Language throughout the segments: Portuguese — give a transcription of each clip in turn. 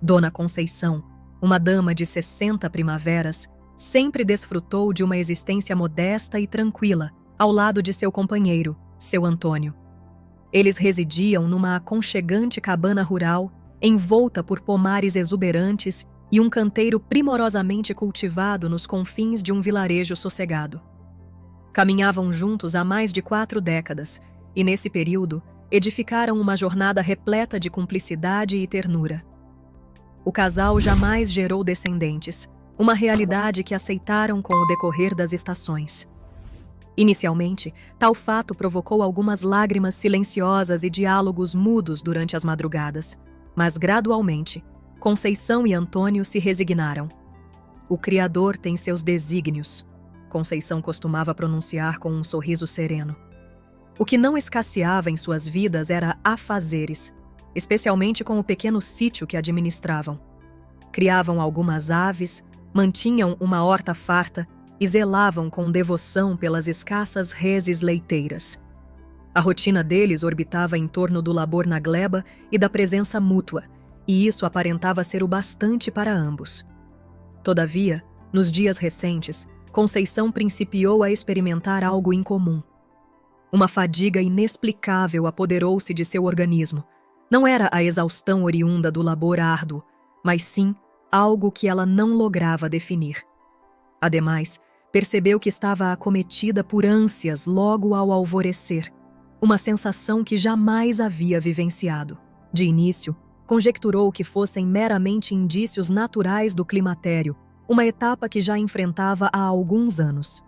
Dona Conceição, uma dama de 60 primaveras, sempre desfrutou de uma existência modesta e tranquila ao lado de seu companheiro, seu Antônio. Eles residiam numa aconchegante cabana rural, envolta por pomares exuberantes e um canteiro primorosamente cultivado nos confins de um vilarejo sossegado. Caminhavam juntos há mais de 4 décadas e, nesse período, edificaram uma jornada repleta de cumplicidade e ternura. O casal jamais gerou descendentes, uma realidade que aceitaram com o decorrer das estações. Inicialmente, tal fato provocou algumas lágrimas silenciosas e diálogos mudos durante as madrugadas, mas gradualmente, Conceição e Antônio se resignaram. O Criador tem seus desígnios, Conceição costumava pronunciar com um sorriso sereno. O que não escasseava em suas vidas era afazeres, especialmente com o pequeno sítio que administravam. Criavam algumas aves, mantinham uma horta farta e zelavam com devoção pelas escassas reses leiteiras. A rotina deles orbitava em torno do labor na gleba e da presença mútua, e isso aparentava ser o bastante para ambos. Todavia, nos dias recentes, Conceição principiou a experimentar algo incomum. Uma fadiga inexplicável apoderou-se de seu organismo. Não era a exaustão oriunda do labor árduo, mas sim algo que ela não lograva definir. Ademais, percebeu que estava acometida por ânsias logo ao alvorecer, uma sensação que jamais havia vivenciado. De início, conjecturou que fossem meramente indícios naturais do climatério, uma etapa que já enfrentava há alguns anos.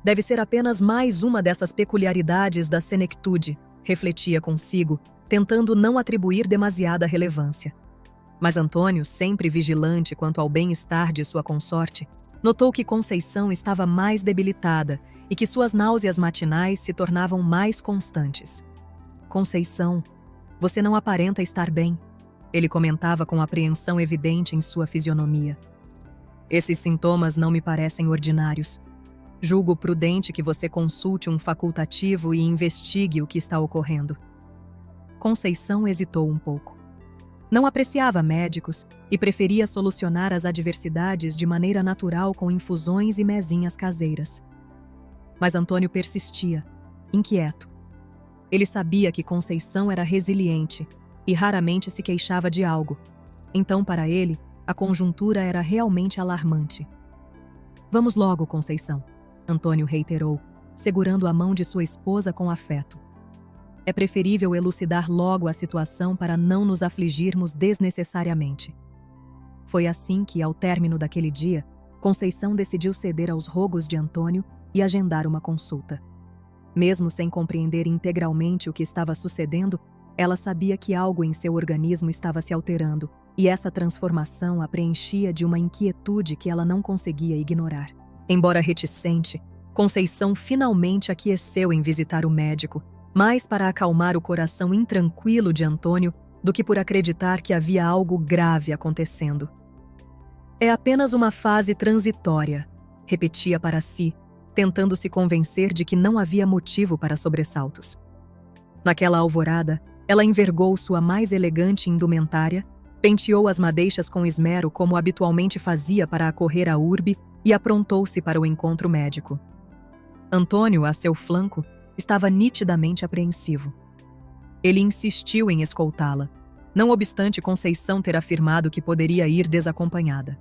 Deve ser apenas mais uma dessas peculiaridades da senectude, refletia consigo, tentando não atribuir demasiada relevância. Mas Antônio, sempre vigilante quanto ao bem-estar de sua consorte, notou que Conceição estava mais debilitada e que suas náuseas matinais se tornavam mais constantes. "Conceição, você não aparenta estar bem", ele comentava com apreensão evidente em sua fisionomia. "Esses sintomas não me parecem ordinários. Julgo prudente que você consulte um facultativo e investigue o que está ocorrendo." Conceição hesitou um pouco. Não apreciava médicos e preferia solucionar as adversidades de maneira natural com infusões e mezinhas caseiras. Mas Antônio persistia, inquieto. Ele sabia que Conceição era resiliente e raramente se queixava de algo. Então, para ele, a conjuntura era realmente alarmante. "Vamos logo, Conceição", Antônio reiterou, segurando a mão de sua esposa com afeto. "É preferível elucidar logo a situação para não nos afligirmos desnecessariamente." Foi assim que, ao término daquele dia, Conceição decidiu ceder aos rogos de Antônio e agendar uma consulta. Mesmo sem compreender integralmente o que estava sucedendo, ela sabia que algo em seu organismo estava se alterando, e essa transformação a preenchia de uma inquietude que ela não conseguia ignorar. Embora reticente, Conceição finalmente aqueceu em visitar o médico, mais para acalmar o coração intranquilo de Antônio do que por acreditar que havia algo grave acontecendo. "É apenas uma fase transitória", repetia para si, tentando se convencer de que não havia motivo para sobressaltos. Naquela alvorada, ela envergou sua mais elegante indumentária, penteou as madeixas com esmero como habitualmente fazia para acorrer à urbe e aprontou-se para o encontro médico. Antônio, a seu flanco, estava nitidamente apreensivo. Ele insistiu em escoltá-la, não obstante Conceição ter afirmado que poderia ir desacompanhada.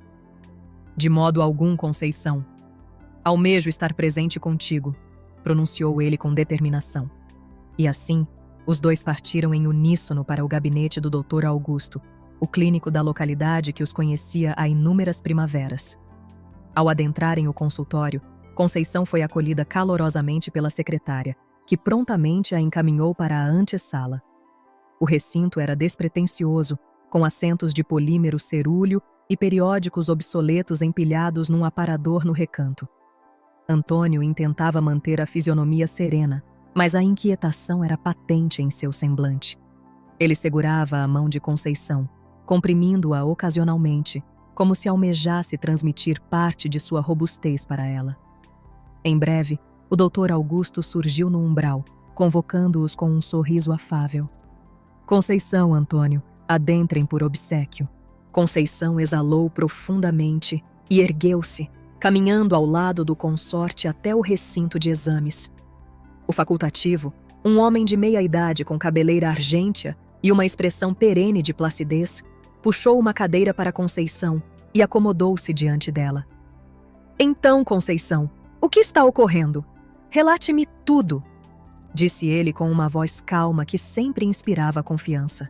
"De modo algum, Conceição. Almejo estar presente contigo", pronunciou ele com determinação. E assim, os dois partiram em uníssono para o gabinete do Dr. Augusto, o clínico da localidade que os conhecia há inúmeras primaveras. Ao adentrarem o consultório, Conceição foi acolhida calorosamente pela secretária, que prontamente a encaminhou para a antessala. O recinto era despretensioso, com assentos de polímero cerúleo e periódicos obsoletos empilhados num aparador no recanto. Antônio intentava manter a fisionomia serena, mas a inquietação era patente em seu semblante. Ele segurava a mão de Conceição, comprimindo-a ocasionalmente, como se almejasse transmitir parte de sua robustez para ela. Em breve, o Dr. Augusto surgiu no umbral, convocando-os com um sorriso afável. "Conceição, Antônio, adentrem por obséquio." Conceição exalou profundamente e ergueu-se, caminhando ao lado do consorte até o recinto de exames. O facultativo, um homem de meia-idade com cabeleira argêntea e uma expressão perene de placidez, puxou uma cadeira para Conceição e acomodou-se diante dela. Então, Conceição, o que está ocorrendo? Relate-me tudo, disse ele com uma voz calma que sempre inspirava confiança.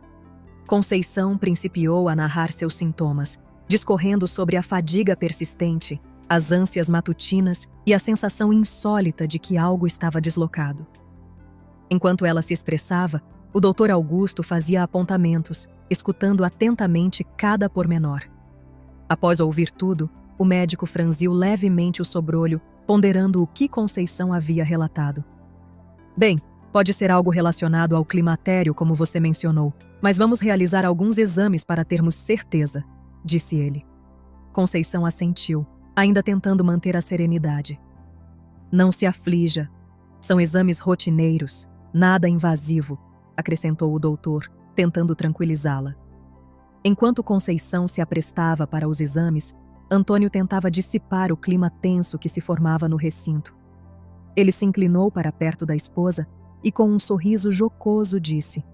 Conceição principiou a narrar seus sintomas, discorrendo sobre a fadiga persistente, as ânsias matutinas e a sensação insólita de que algo estava deslocado. Enquanto ela se expressava, o Dr. Augusto fazia apontamentos, escutando atentamente cada pormenor. Após ouvir tudo, o médico franziu levemente o sobrolho, ponderando o que Conceição havia relatado. Bem, pode ser algo relacionado ao climatério, como você mencionou, mas vamos realizar alguns exames para termos certeza, disse ele. Conceição assentiu, ainda tentando manter a serenidade. Não se aflija. São exames rotineiros, nada invasivo, acrescentou o doutor, tentando tranquilizá-la. Enquanto Conceição se aprestava para os exames, Antônio tentava dissipar o clima tenso que se formava no recinto. Ele se inclinou para perto da esposa e, com um sorriso jocoso, disse: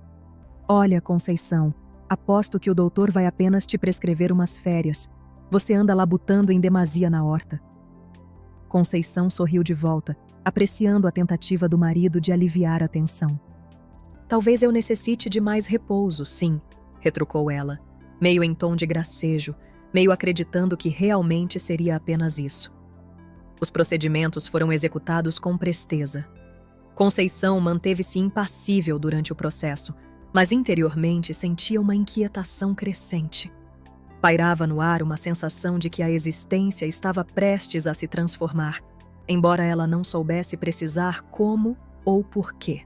Olha, Conceição, aposto que o doutor vai apenas te prescrever umas férias. Você anda labutando em demasia na horta. Conceição sorriu de volta, apreciando a tentativa do marido de aliviar a tensão. Talvez eu necessite de mais repouso, sim, retrucou ela, meio em tom de gracejo, meio acreditando que realmente seria apenas isso. Os procedimentos foram executados com presteza. Conceição manteve-se impassível durante o processo, mas interiormente sentia uma inquietação crescente. Pairava no ar uma sensação de que a existência estava prestes a se transformar, embora ela não soubesse precisar como ou porquê.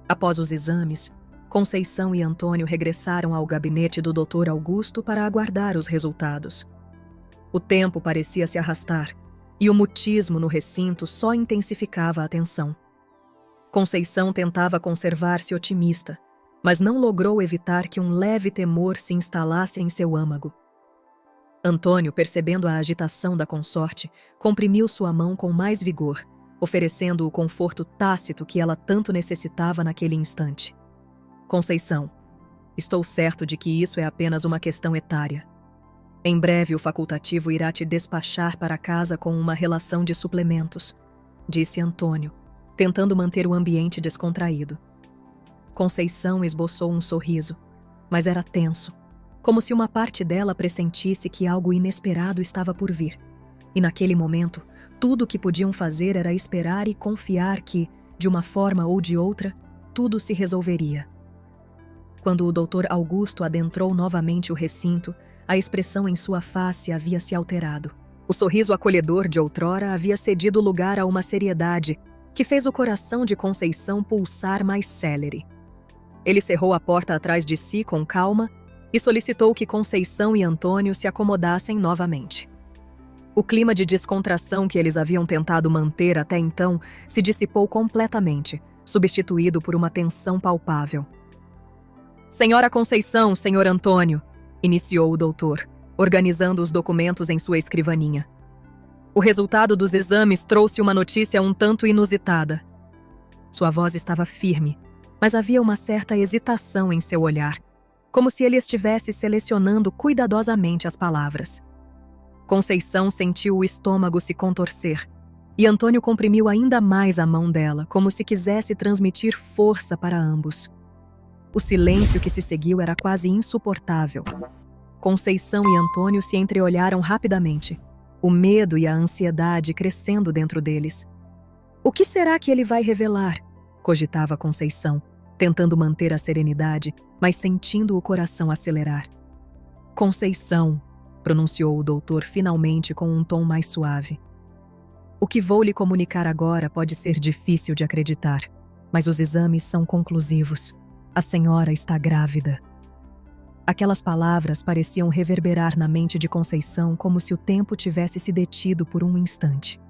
Após os exames, Conceição e Antônio regressaram ao gabinete do Dr. Augusto para aguardar os resultados. O tempo parecia se arrastar, e o mutismo no recinto só intensificava a tensão. Conceição tentava conservar-se otimista, mas não logrou evitar que um leve temor se instalasse em seu âmago. Antônio, percebendo a agitação da consorte, comprimiu sua mão com mais vigor, oferecendo o conforto tácito que ela tanto necessitava naquele instante. Conceição, estou certo de que isso é apenas uma questão etária. Em breve o facultativo irá te despachar para casa com uma relação de suplementos, disse Antônio, tentando manter o ambiente descontraído. Conceição esboçou um sorriso, mas era tenso, como se uma parte dela pressentisse que algo inesperado estava por vir. E naquele momento, tudo o que podiam fazer era esperar e confiar que, de uma forma ou de outra, tudo se resolveria. Quando o Dr. Augusto adentrou novamente o recinto, a expressão em sua face havia se alterado. O sorriso acolhedor de outrora havia cedido lugar a uma seriedade que fez o coração de Conceição pulsar mais célere. Ele cerrou a porta atrás de si com calma e solicitou que Conceição e Antônio se acomodassem novamente. O clima de descontração que eles haviam tentado manter até então se dissipou completamente, substituído por uma tensão palpável. Senhora Conceição, senhor Antônio, iniciou o doutor, organizando os documentos em sua escrivaninha. O resultado dos exames trouxe uma notícia um tanto inusitada. Sua voz estava firme, mas havia uma certa hesitação em seu olhar, como se ele estivesse selecionando cuidadosamente as palavras. Conceição sentiu o estômago se contorcer, e Antônio comprimiu ainda mais a mão dela, como se quisesse transmitir força para ambos. O silêncio que se seguiu era quase insuportável. Conceição e Antônio se entreolharam rapidamente, o medo e a ansiedade crescendo dentro deles. O que será que ele vai revelar? Cogitava Conceição, tentando manter a serenidade, mas sentindo o coração acelerar. Conceição, pronunciou o doutor finalmente com um tom mais suave. O que vou lhe comunicar agora pode ser difícil de acreditar, mas os exames são conclusivos. A senhora está grávida. Aquelas palavras pareciam reverberar na mente de Conceição como se o tempo tivesse se detido por um instante.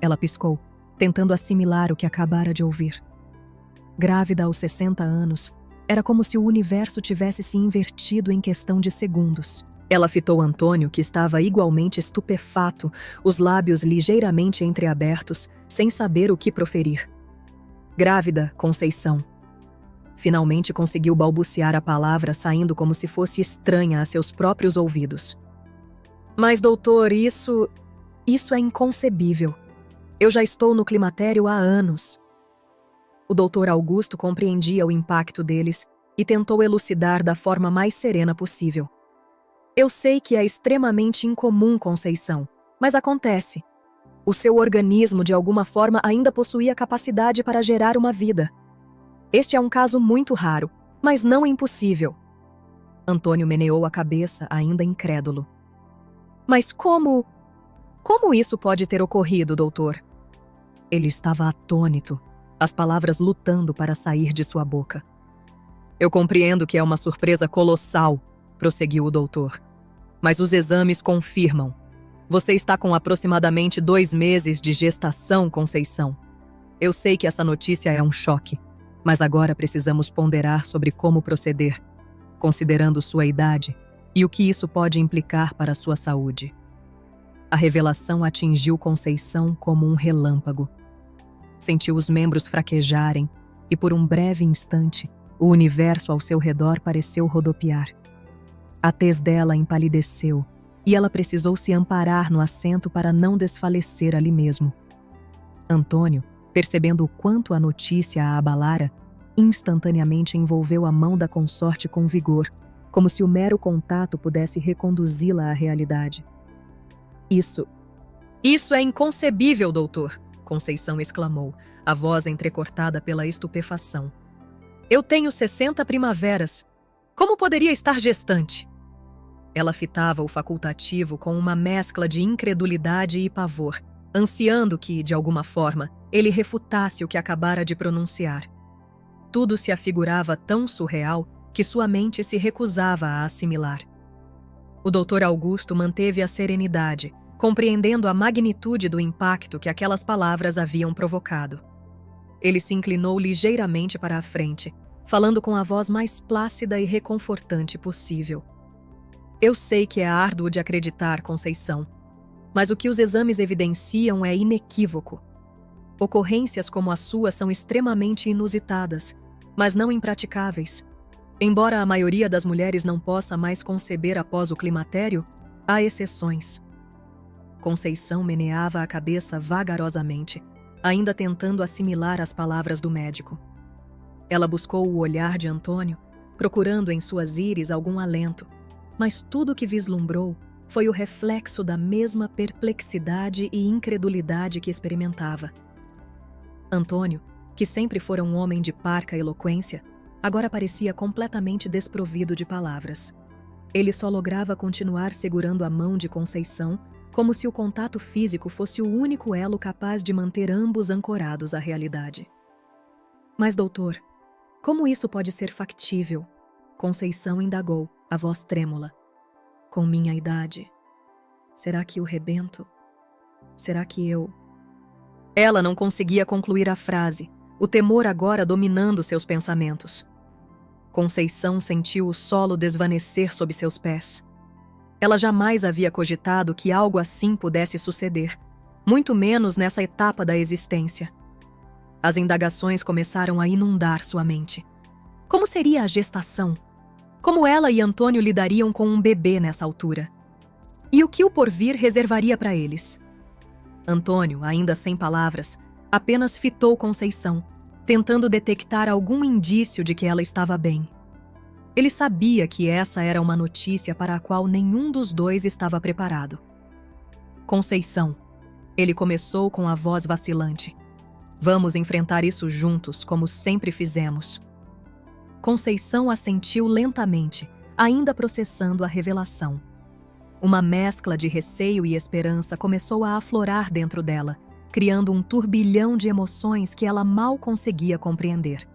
Ela piscou, tentando assimilar o que acabara de ouvir. Grávida aos 60 anos, era como se o universo tivesse se invertido em questão de segundos. Ela fitou Antônio, que estava igualmente estupefato, os lábios ligeiramente entreabertos, sem saber o que proferir. Grávida, Conceição. Finalmente conseguiu balbuciar a palavra, saindo como se fosse estranha a seus próprios ouvidos. Mas, doutor, isso é inconcebível. Eu já estou no climatério há anos. O doutor Augusto compreendia o impacto deles e tentou elucidar da forma mais serena possível. Eu sei que é extremamente incomum, Conceição, mas acontece. O seu organismo, de alguma forma, ainda possuía capacidade para gerar uma vida. Este é um caso muito raro, mas não impossível. Antônio meneou a cabeça, ainda incrédulo. Mas como isso pode ter ocorrido, doutor? Ele estava atônito, as palavras lutando para sair de sua boca. Eu compreendo que é uma surpresa colossal, prosseguiu o doutor. Mas os exames confirmam. Você está com aproximadamente 2 meses de gestação, Conceição. Eu sei que essa notícia é um choque, mas agora precisamos ponderar sobre como proceder, considerando sua idade e o que isso pode implicar para sua saúde. A revelação atingiu Conceição como um relâmpago. Sentiu os membros fraquejarem e, por um breve instante, o universo ao seu redor pareceu rodopiar. A tez dela empalideceu e ela precisou se amparar no assento para não desfalecer ali mesmo. Antônio, percebendo o quanto a notícia a abalara, instantaneamente envolveu a mão da consorte com vigor, como se o mero contato pudesse reconduzi-la à realidade. Isso é inconcebível, doutor, Conceição exclamou, a voz entrecortada pela estupefação. Eu tenho 60 primaveras. Como poderia estar gestante? Ela fitava o facultativo com uma mescla de incredulidade e pavor, ansiando que, de alguma forma, ele refutasse o que acabara de pronunciar. Tudo se afigurava tão surreal que sua mente se recusava a assimilar. O doutor Augusto manteve a serenidade, compreendendo a magnitude do impacto que aquelas palavras haviam provocado. Ele se inclinou ligeiramente para a frente, falando com a voz mais plácida e reconfortante possível. Eu sei que é árduo de acreditar, Conceição, mas o que os exames evidenciam é inequívoco. Ocorrências como a sua são extremamente inusitadas, mas não impraticáveis. Embora a maioria das mulheres não possa mais conceber após o climatério, há exceções. Conceição meneava a cabeça vagarosamente, ainda tentando assimilar as palavras do médico. Ela buscou o olhar de Antônio, procurando em suas íris algum alento, mas tudo o que vislumbrou foi o reflexo da mesma perplexidade e incredulidade que experimentava. Antônio, que sempre fora um homem de parca eloquência, agora parecia completamente desprovido de palavras. Ele só lograva continuar segurando a mão de Conceição, como se o contato físico fosse o único elo capaz de manter ambos ancorados à realidade. Mas, doutor, como isso pode ser factível? Conceição indagou, a voz trêmula. Com minha idade, será que eu rebento? Será que eu... Ela não conseguia concluir a frase, o temor agora dominando seus pensamentos. Conceição sentiu o solo desvanecer sob seus pés. Ela jamais havia cogitado que algo assim pudesse suceder, muito menos nessa etapa da existência. As indagações começaram a inundar sua mente. Como seria a gestação? Como ela e Antônio lidariam com um bebê nessa altura? E o que o porvir reservaria para eles? Antônio, ainda sem palavras, apenas fitou Conceição, tentando detectar algum indício de que ela estava bem. Ele sabia que essa era uma notícia para a qual nenhum dos dois estava preparado. Conceição, ele começou com a voz vacilante. Vamos enfrentar isso juntos, como sempre fizemos. Conceição assentiu lentamente, ainda processando a revelação. Uma mescla de receio e esperança começou a aflorar dentro dela, criando um turbilhão de emoções que ela mal conseguia compreender.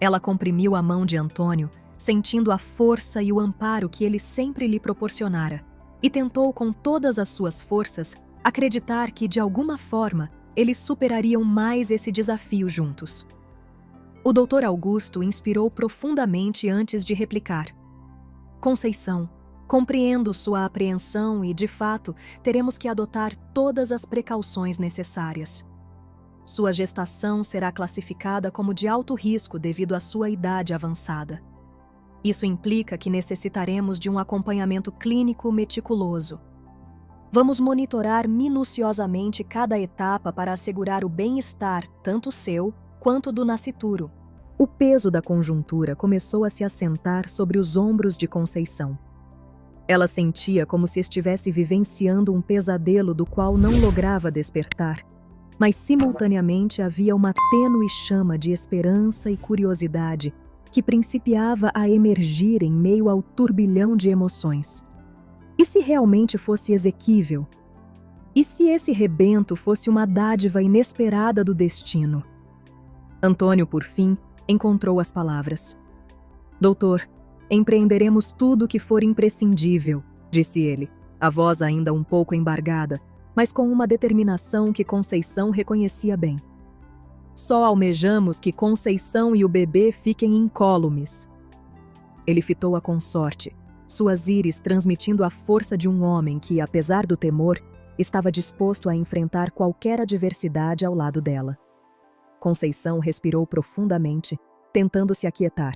Ela comprimiu a mão de Antônio, sentindo a força e o amparo que ele sempre lhe proporcionara, e tentou com todas as suas forças acreditar que, de alguma forma, eles superariam mais esse desafio juntos. O doutor Augusto inspirou profundamente antes de replicar. Conceição, Compreendo sua apreensão e, de fato, teremos que adotar todas as precauções necessárias. Sua gestação será classificada como de alto risco devido à sua idade avançada. Isso implica que necessitaremos de um acompanhamento clínico meticuloso. Vamos monitorar minuciosamente cada etapa para assegurar o bem-estar tanto seu quanto do nascituro. O peso da conjuntura começou a se assentar sobre os ombros de Conceição. Ela sentia como se estivesse vivenciando um pesadelo do qual não lograva despertar, mas simultaneamente havia uma tênue chama de esperança e curiosidade que principiava a emergir em meio ao turbilhão de emoções. E se realmente fosse exequível? E se esse rebento fosse uma dádiva inesperada do destino? Antônio, por fim, encontrou as palavras. Doutor, empreenderemos tudo o que for imprescindível, disse ele, a voz ainda um pouco embargada, mas com uma determinação que Conceição reconhecia bem. Só almejamos que Conceição e o bebê fiquem incólumes. Ele fitou a consorte, suas íris transmitindo a força de um homem que, apesar do temor, estava disposto a enfrentar qualquer adversidade ao lado dela. Conceição respirou profundamente, tentando se aquietar.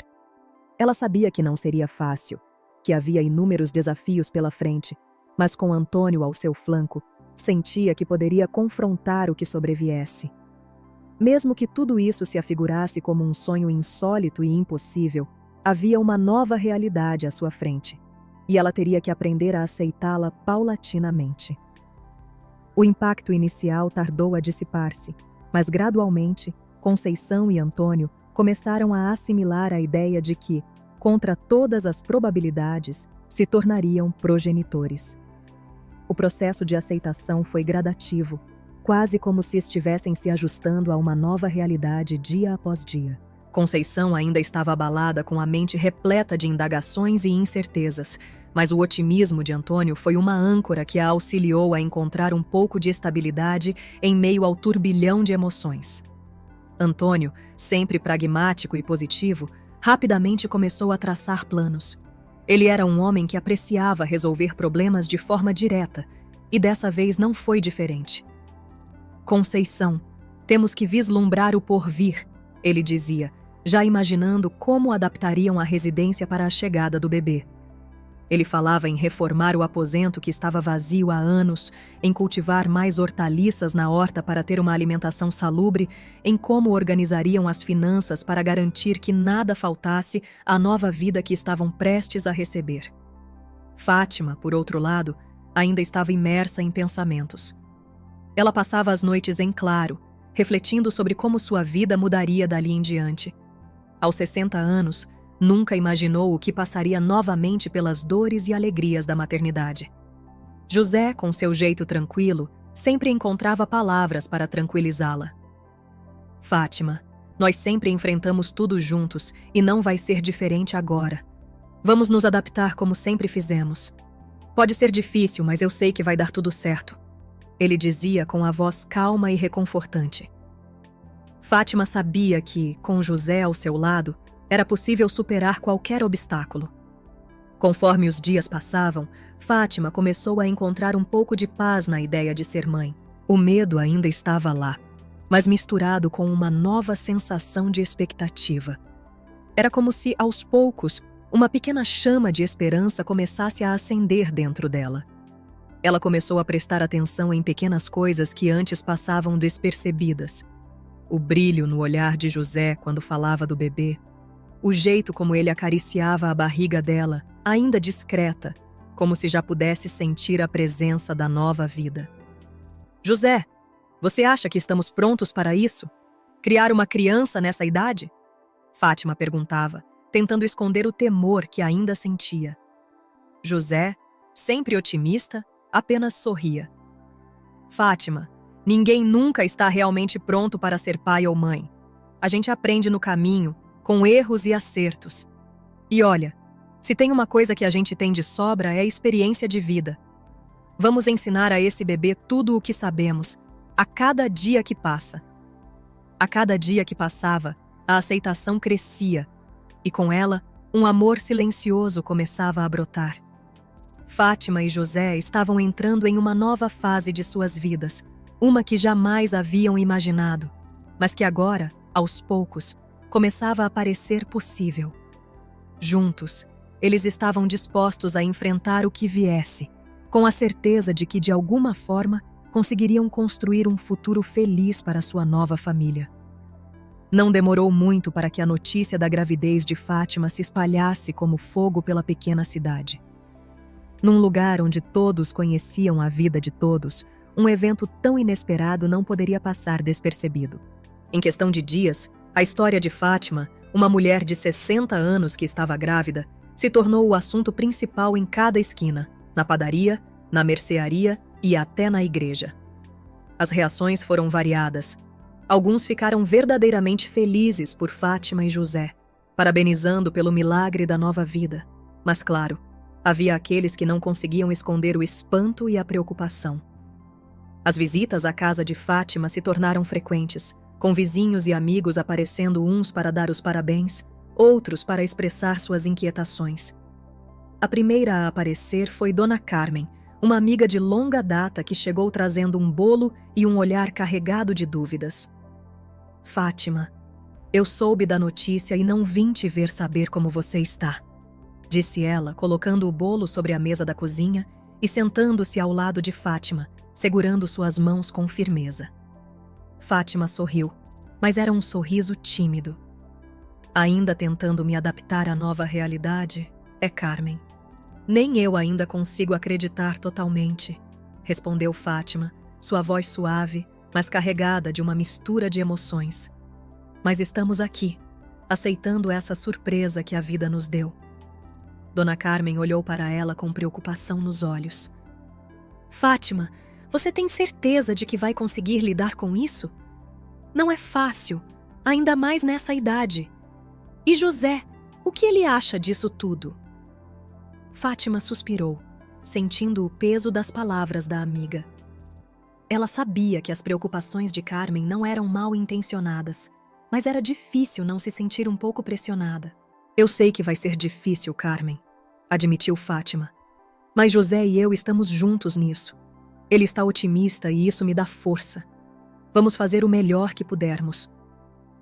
Ela sabia que não seria fácil, que havia inúmeros desafios pela frente, mas com Antônio ao seu flanco, sentia que poderia confrontar o que sobreviesse. Mesmo que tudo isso se afigurasse como um sonho insólito e impossível, havia uma nova realidade à sua frente, e ela teria que aprender a aceitá-la paulatinamente. O impacto inicial tardou a dissipar-se, mas gradualmente, Conceição e Antônio começaram a assimilar a ideia de que, contra todas as probabilidades, se tornariam progenitores. O processo de aceitação foi gradativo, quase como se estivessem se ajustando a uma nova realidade dia após dia. Conceição ainda estava abalada, com a mente repleta de indagações e incertezas, mas o otimismo de Antônio foi uma âncora que a auxiliou a encontrar um pouco de estabilidade em meio ao turbilhão de emoções. Antônio, sempre pragmático e positivo, rapidamente começou a traçar planos. Ele era um homem que apreciava resolver problemas de forma direta, e dessa vez não foi diferente. Conceição, temos que vislumbrar o porvir, ele dizia, já imaginando como adaptariam a residência para a chegada do bebê. Ele falava em reformar o aposento que estava vazio há anos, em cultivar mais hortaliças na horta para ter uma alimentação salubre, em como organizariam as finanças para garantir que nada faltasse à nova vida que estavam prestes a receber. Fátima, por outro lado, ainda estava imersa em pensamentos. Ela passava as noites em claro, refletindo sobre como sua vida mudaria dali em diante. Aos 60 anos, nunca imaginou o que passaria novamente pelas dores e alegrias da maternidade. José, com seu jeito tranquilo, sempre encontrava palavras para tranquilizá-la. Fátima, nós sempre enfrentamos tudo juntos e não vai ser diferente agora. Vamos nos adaptar como sempre fizemos. Pode ser difícil, mas eu sei que vai dar tudo certo. Ele dizia com a voz calma e reconfortante. Fátima sabia que, com José ao seu lado, era possível superar qualquer obstáculo. Conforme os dias passavam, Fátima começou a encontrar um pouco de paz na ideia de ser mãe. O medo ainda estava lá, mas misturado com uma nova sensação de expectativa. Era como se, aos poucos, uma pequena chama de esperança começasse a acender dentro dela. Ela começou a prestar atenção em pequenas coisas que antes passavam despercebidas. O brilho no olhar de José quando falava do bebê, o jeito como ele acariciava a barriga dela, ainda discreta, como se já pudesse sentir a presença da nova vida. José, você acha que estamos prontos para isso? Criar uma criança nessa idade? Fátima perguntava, tentando esconder o temor que ainda sentia. José, sempre otimista, apenas sorria. Fátima, ninguém nunca está realmente pronto para ser pai ou mãe. A gente aprende no caminho, com erros e acertos. E olha, se tem uma coisa que a gente tem de sobra é a experiência de vida. Vamos ensinar a esse bebê tudo o que sabemos, a cada dia que passa. A cada dia que passava, a aceitação crescia, e com ela, um amor silencioso começava a brotar. Fátima e José estavam entrando em uma nova fase de suas vidas, uma que jamais haviam imaginado, mas que agora, aos poucos, começava a parecer possível. Juntos, eles estavam dispostos a enfrentar o que viesse, com a certeza de que, de alguma forma, conseguiriam construir um futuro feliz para sua nova família. Não demorou muito para que a notícia da gravidez de Fátima se espalhasse como fogo pela pequena cidade. Num lugar onde todos conheciam a vida de todos, um evento tão inesperado não poderia passar despercebido. Em questão de dias, a história de Fátima, uma mulher de 60 anos que estava grávida, se tornou o assunto principal em cada esquina, na padaria, na mercearia e até na igreja. As reações foram variadas. Alguns ficaram verdadeiramente felizes por Fátima e José, parabenizando pelo milagre da nova vida. Mas, claro, havia aqueles que não conseguiam esconder o espanto e a preocupação. As visitas à casa de Fátima se tornaram frequentes, com vizinhos e amigos aparecendo uns para dar os parabéns, outros para expressar suas inquietações. A primeira a aparecer foi Dona Carmen, uma amiga de longa data que chegou trazendo um bolo e um olhar carregado de dúvidas. Fátima, eu soube da notícia e não vim te ver saber como você está, disse ela, colocando o bolo sobre a mesa da cozinha e sentando-se ao lado de Fátima, segurando suas mãos com firmeza. Fátima sorriu, mas era um sorriso tímido. Ainda tentando me adaptar à nova realidade, é Carmen. Nem eu ainda consigo acreditar totalmente, respondeu Fátima, sua voz suave, mas carregada de uma mistura de emoções. Mas estamos aqui, aceitando essa surpresa que a vida nos deu. Dona Carmen olhou para ela com preocupação nos olhos. Fátima, você tem certeza de que vai conseguir lidar com isso? Não é fácil, ainda mais nessa idade. E José, o que ele acha disso tudo? Fátima suspirou, sentindo o peso das palavras da amiga. Ela sabia que as preocupações de Carmen não eram mal intencionadas, mas era difícil não se sentir um pouco pressionada. Eu sei que vai ser difícil, Carmen, admitiu Fátima. Mas José e eu estamos juntos nisso. Ele está otimista e isso me dá força. Vamos fazer o melhor que pudermos.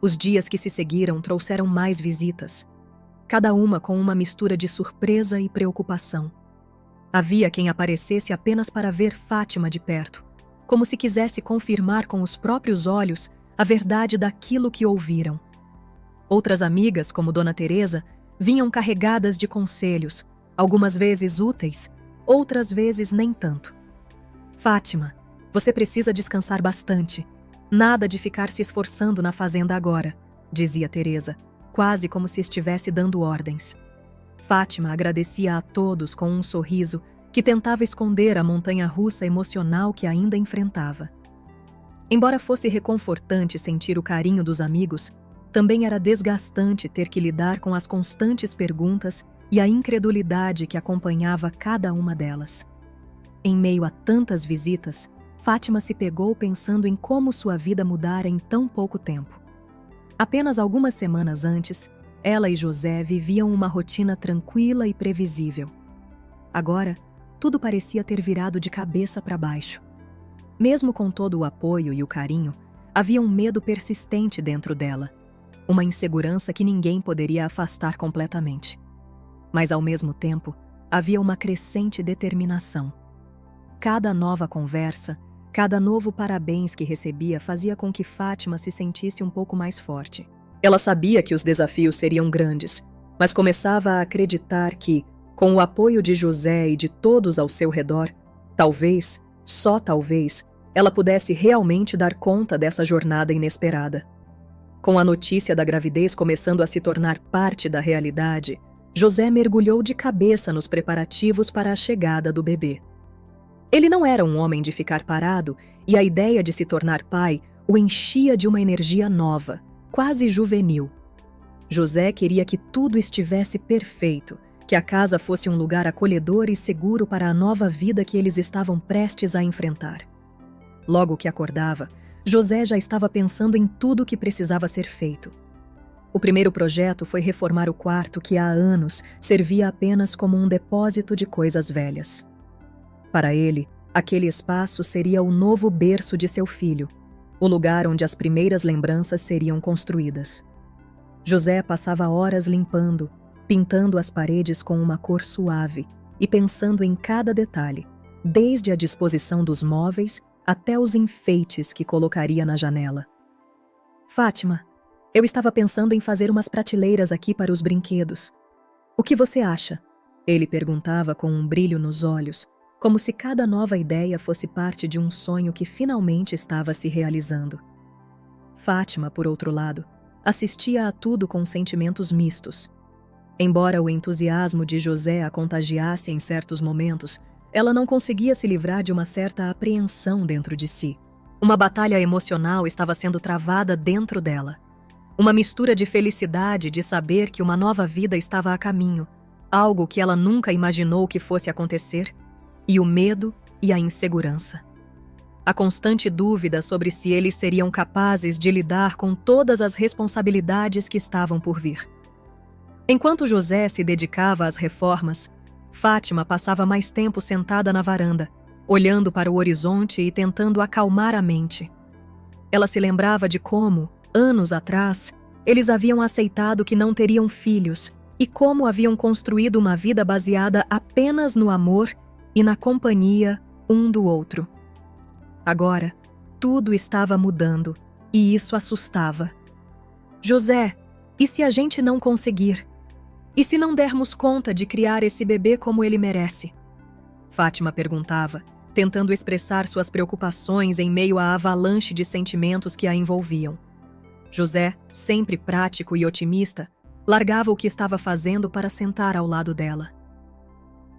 Os dias que se seguiram trouxeram mais visitas, cada uma com uma mistura de surpresa e preocupação. Havia quem aparecesse apenas para ver Fátima de perto, como se quisesse confirmar com os próprios olhos a verdade daquilo que ouviram. Outras amigas, como Dona Teresa, vinham carregadas de conselhos, algumas vezes úteis, outras vezes nem tanto. Fátima, você precisa descansar bastante. Nada de ficar se esforçando na fazenda agora, dizia Teresa, quase como se estivesse dando ordens. Fátima agradecia a todos com um sorriso que tentava esconder a montanha-russa emocional que ainda enfrentava. Embora fosse reconfortante sentir o carinho dos amigos, também era desgastante ter que lidar com as constantes perguntas e a incredulidade que acompanhava cada uma delas. Em meio a tantas visitas, Fátima se pegou pensando em como sua vida mudara em tão pouco tempo. Apenas algumas semanas antes, ela e José viviam uma rotina tranquila e previsível. Agora, tudo parecia ter virado de cabeça para baixo. Mesmo com todo o apoio e o carinho, havia um medo persistente dentro dela, uma insegurança que ninguém poderia afastar completamente. Mas, ao mesmo tempo, havia uma crescente determinação. Cada nova conversa, cada novo parabéns que recebia fazia com que Fátima se sentisse um pouco mais forte. Ela sabia que os desafios seriam grandes, mas começava a acreditar que, com o apoio de José e de todos ao seu redor, talvez, só talvez, ela pudesse realmente dar conta dessa jornada inesperada. Com a notícia da gravidez começando a se tornar parte da realidade, José mergulhou de cabeça nos preparativos para a chegada do bebê. Ele não era um homem de ficar parado e a ideia de se tornar pai o enchia de uma energia nova, quase juvenil. José queria que tudo estivesse perfeito, que a casa fosse um lugar acolhedor e seguro para a nova vida que eles estavam prestes a enfrentar. Logo que acordava, José já estava pensando em tudo o que precisava ser feito. O primeiro projeto foi reformar o quarto que há anos servia apenas como um depósito de coisas velhas. Para ele, aquele espaço seria o novo berço de seu filho, o lugar onde as primeiras lembranças seriam construídas. José passava horas limpando, pintando as paredes com uma cor suave e pensando em cada detalhe, desde a disposição dos móveis até os enfeites que colocaria na janela. Fátima, eu estava pensando em fazer umas prateleiras aqui para os brinquedos. O que você acha? Ele perguntava com um brilho nos olhos, como se cada nova ideia fosse parte de um sonho que finalmente estava se realizando. Fátima, por outro lado, assistia a tudo com sentimentos mistos. Embora o entusiasmo de José a contagiasse em certos momentos, ela não conseguia se livrar de uma certa apreensão dentro de si. Uma batalha emocional estava sendo travada dentro dela. Uma mistura de felicidade de saber que uma nova vida estava a caminho, algo que ela nunca imaginou que fosse acontecer, e o medo e a insegurança. A constante dúvida sobre se eles seriam capazes de lidar com todas as responsabilidades que estavam por vir. Enquanto José se dedicava às reformas, Fátima passava mais tempo sentada na varanda, olhando para o horizonte e tentando acalmar a mente. Ela se lembrava de como, anos atrás, eles haviam aceitado que não teriam filhos e como haviam construído uma vida baseada apenas no amor e na companhia um do outro. Agora, tudo estava mudando e isso assustava. José, e se a gente não conseguir? E se não dermos conta de criar esse bebê como ele merece? Fátima perguntava, tentando expressar suas preocupações em meio à avalanche de sentimentos que a envolviam. José, sempre prático e otimista, largava o que estava fazendo para sentar ao lado dela.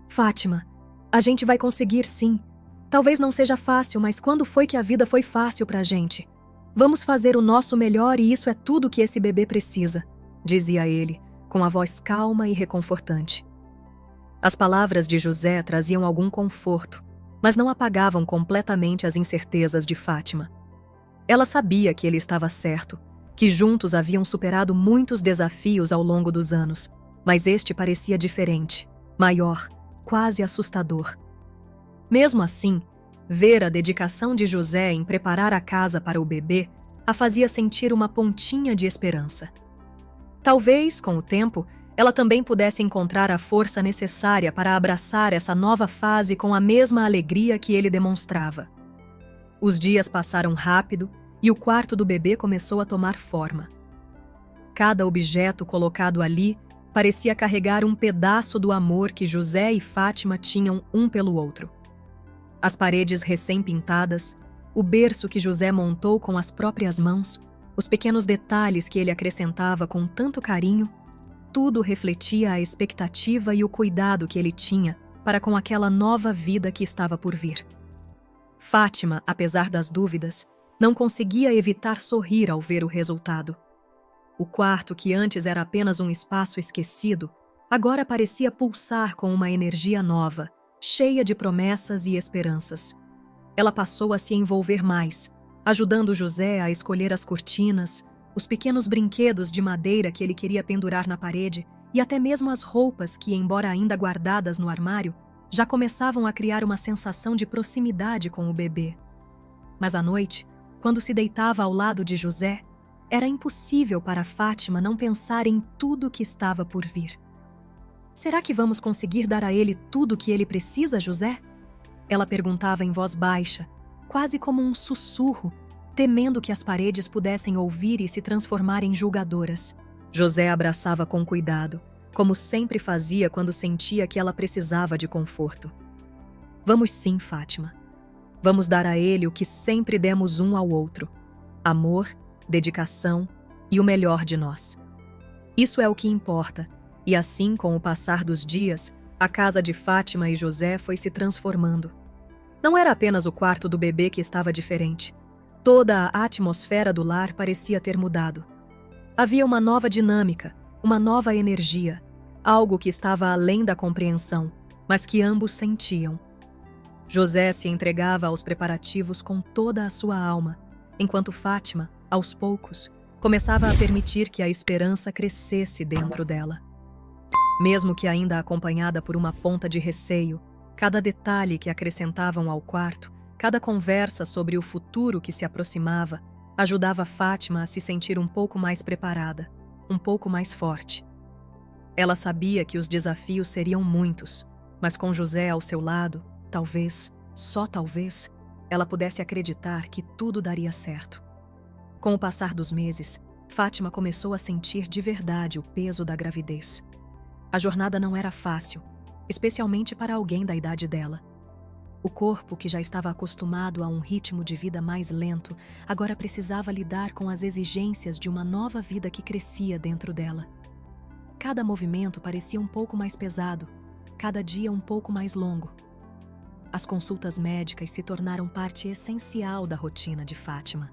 Fátima, a gente vai conseguir sim. Talvez não seja fácil, mas quando foi que a vida foi fácil pra gente? Vamos fazer o nosso melhor e isso é tudo que esse bebê precisa, dizia ele, com a voz calma e reconfortante. As palavras de José traziam algum conforto, mas não apagavam completamente as incertezas de Fátima. Ela sabia que ele estava certo, que juntos haviam superado muitos desafios ao longo dos anos, mas este parecia diferente, maior, quase assustador. Mesmo assim, ver a dedicação de José em preparar a casa para o bebê a fazia sentir uma pontinha de esperança. Talvez, com o tempo, ela também pudesse encontrar a força necessária para abraçar essa nova fase com a mesma alegria que ele demonstrava. Os dias passaram rápido e o quarto do bebê começou a tomar forma. Cada objeto colocado ali parecia carregar um pedaço do amor que José e Fátima tinham um pelo outro. As paredes recém-pintadas, o berço que José montou com as próprias mãos, os pequenos detalhes que ele acrescentava com tanto carinho, tudo refletia a expectativa e o cuidado que ele tinha para com aquela nova vida que estava por vir. Fátima, apesar das dúvidas, não conseguia evitar sorrir ao ver o resultado. O quarto, que antes era apenas um espaço esquecido, agora parecia pulsar com uma energia nova, cheia de promessas e esperanças. Ela passou a se envolver mais, ajudando José a escolher as cortinas, os pequenos brinquedos de madeira que ele queria pendurar na parede e até mesmo as roupas que, embora ainda guardadas no armário, já começavam a criar uma sensação de proximidade com o bebê. Mas à noite, quando se deitava ao lado de José, era impossível para Fátima não pensar em tudo que estava por vir. Será que vamos conseguir dar a ele tudo o que ele precisa, José? Ela perguntava em voz baixa, quase como um sussurro, temendo que as paredes pudessem ouvir e se transformar em julgadoras. José abraçava com cuidado, como sempre fazia quando sentia que ela precisava de conforto. Vamos sim, Fátima. Vamos dar a ele o que sempre demos um ao outro: amor, dedicação e o melhor de nós. Isso é o que importa, e assim, com o passar dos dias, a casa de Fátima e José foi se transformando. Não era apenas o quarto do bebê que estava diferente. Toda a atmosfera do lar parecia ter mudado. Havia uma nova dinâmica, uma nova energia, algo que estava além da compreensão, mas que ambos sentiam. José se entregava aos preparativos com toda a sua alma, enquanto Fátima, aos poucos, começava a permitir que a esperança crescesse dentro dela. Mesmo que ainda acompanhada por uma ponta de receio, cada detalhe que acrescentavam ao quarto, cada conversa sobre o futuro que se aproximava, ajudava Fátima a se sentir um pouco mais preparada, um pouco mais forte. Ela sabia que os desafios seriam muitos, mas com José ao seu lado, talvez, só talvez, ela pudesse acreditar que tudo daria certo. Com o passar dos meses, Fátima começou a sentir de verdade o peso da gravidez. A jornada não era fácil, especialmente para alguém da idade dela. O corpo, que já estava acostumado a um ritmo de vida mais lento, agora precisava lidar com as exigências de uma nova vida que crescia dentro dela. Cada movimento parecia um pouco mais pesado, cada dia um pouco mais longo. As consultas médicas se tornaram parte essencial da rotina de Fátima.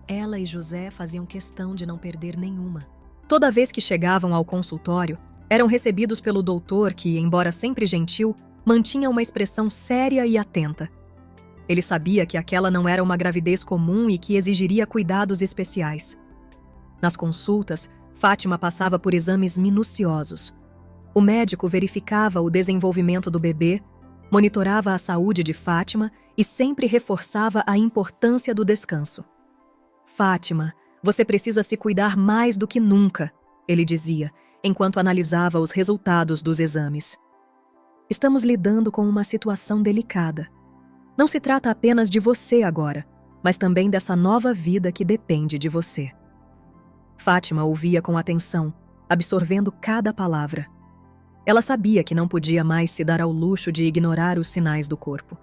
Ela e José faziam questão de não perder nenhuma. Toda vez que chegavam ao consultório, eram recebidos pelo doutor que, embora sempre gentil, mantinha uma expressão séria e atenta. Ele sabia que aquela não era uma gravidez comum e que exigiria cuidados especiais. Nas consultas, Fátima passava por exames minuciosos. O médico verificava o desenvolvimento do bebê, monitorava a saúde de Fátima e sempre reforçava a importância do descanso. "Fátima, você precisa se cuidar mais do que nunca", ele dizia, enquanto analisava os resultados dos exames. "Estamos lidando com uma situação delicada. Não se trata apenas de você agora, mas também dessa nova vida que depende de você." Fátima ouvia com atenção, absorvendo cada palavra. Ela sabia que não podia mais se dar ao luxo de ignorar os sinais do corpo.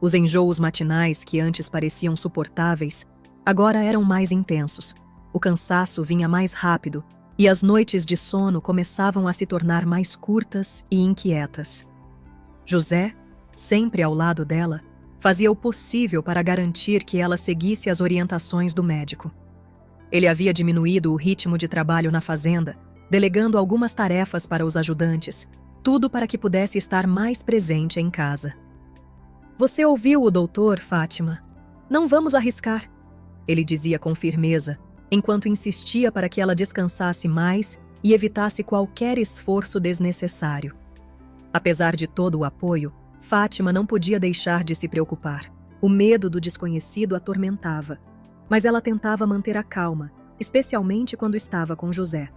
Os enjoos matinais, que antes pareciam suportáveis, agora eram mais intensos. O cansaço vinha mais rápido e as noites de sono começavam a se tornar mais curtas e inquietas. José, sempre ao lado dela, fazia o possível para garantir que ela seguisse as orientações do médico. Ele havia diminuído o ritmo de trabalho na fazenda, delegando algumas tarefas para os ajudantes, tudo para que pudesse estar mais presente em casa. "Você ouviu o doutor, Fátima? Não vamos arriscar", ele dizia com firmeza, enquanto insistia para que ela descansasse mais e evitasse qualquer esforço desnecessário. Apesar de todo o apoio, Fátima não podia deixar de se preocupar. O medo do desconhecido a atormentava, mas ela tentava manter a calma, especialmente quando estava com José.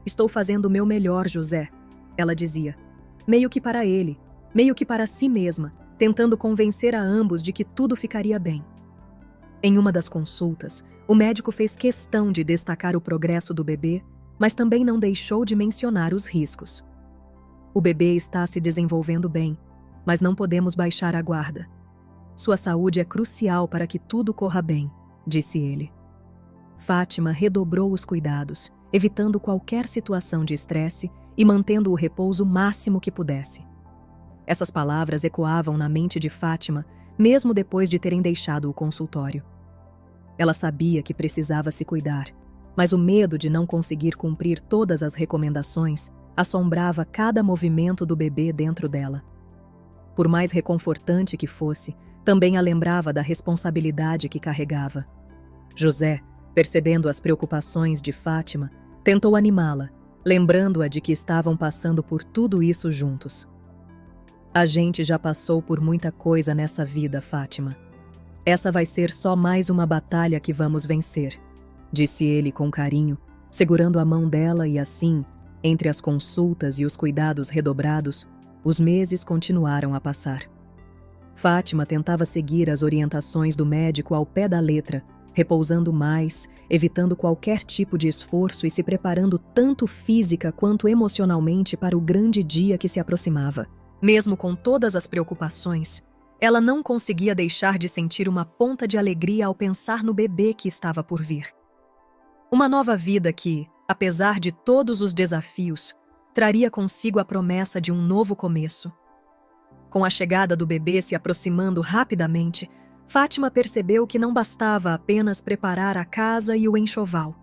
"Estou fazendo o meu melhor, José", ela dizia, meio que para ele, meio que para si mesma, tentando convencer a ambos de que tudo ficaria bem. Em uma das consultas, o médico fez questão de destacar o progresso do bebê, mas também não deixou de mencionar os riscos. "O bebê está se desenvolvendo bem, mas não podemos baixar a guarda. Sua saúde é crucial para que tudo corra bem", disse ele. Fátima redobrou os cuidados, evitando qualquer situação de estresse e mantendo o repouso máximo que pudesse. Essas palavras ecoavam na mente de Fátima, mesmo depois de terem deixado o consultório. Ela sabia que precisava se cuidar, mas o medo de não conseguir cumprir todas as recomendações assombrava cada movimento do bebê dentro dela. Por mais reconfortante que fosse, também a lembrava da responsabilidade que carregava. José, percebendo as preocupações de Fátima, tentou animá-la, lembrando-a de que estavam passando por tudo isso juntos. "A gente já passou por muita coisa nessa vida, Fátima. Essa vai ser só mais uma batalha que vamos vencer", disse ele com carinho, segurando a mão dela e assim, entre as consultas e os cuidados redobrados, os meses continuaram a passar. Fátima tentava seguir as orientações do médico ao pé da letra, repousando mais, evitando qualquer tipo de esforço e se preparando tanto física quanto emocionalmente para o grande dia que se aproximava. Mesmo com todas as preocupações, ela não conseguia deixar de sentir uma ponta de alegria ao pensar no bebê que estava por vir. Uma nova vida que, apesar de todos os desafios, traria consigo a promessa de um novo começo. Com a chegada do bebê se aproximando rapidamente, Fátima percebeu que não bastava apenas preparar a casa e o enxoval.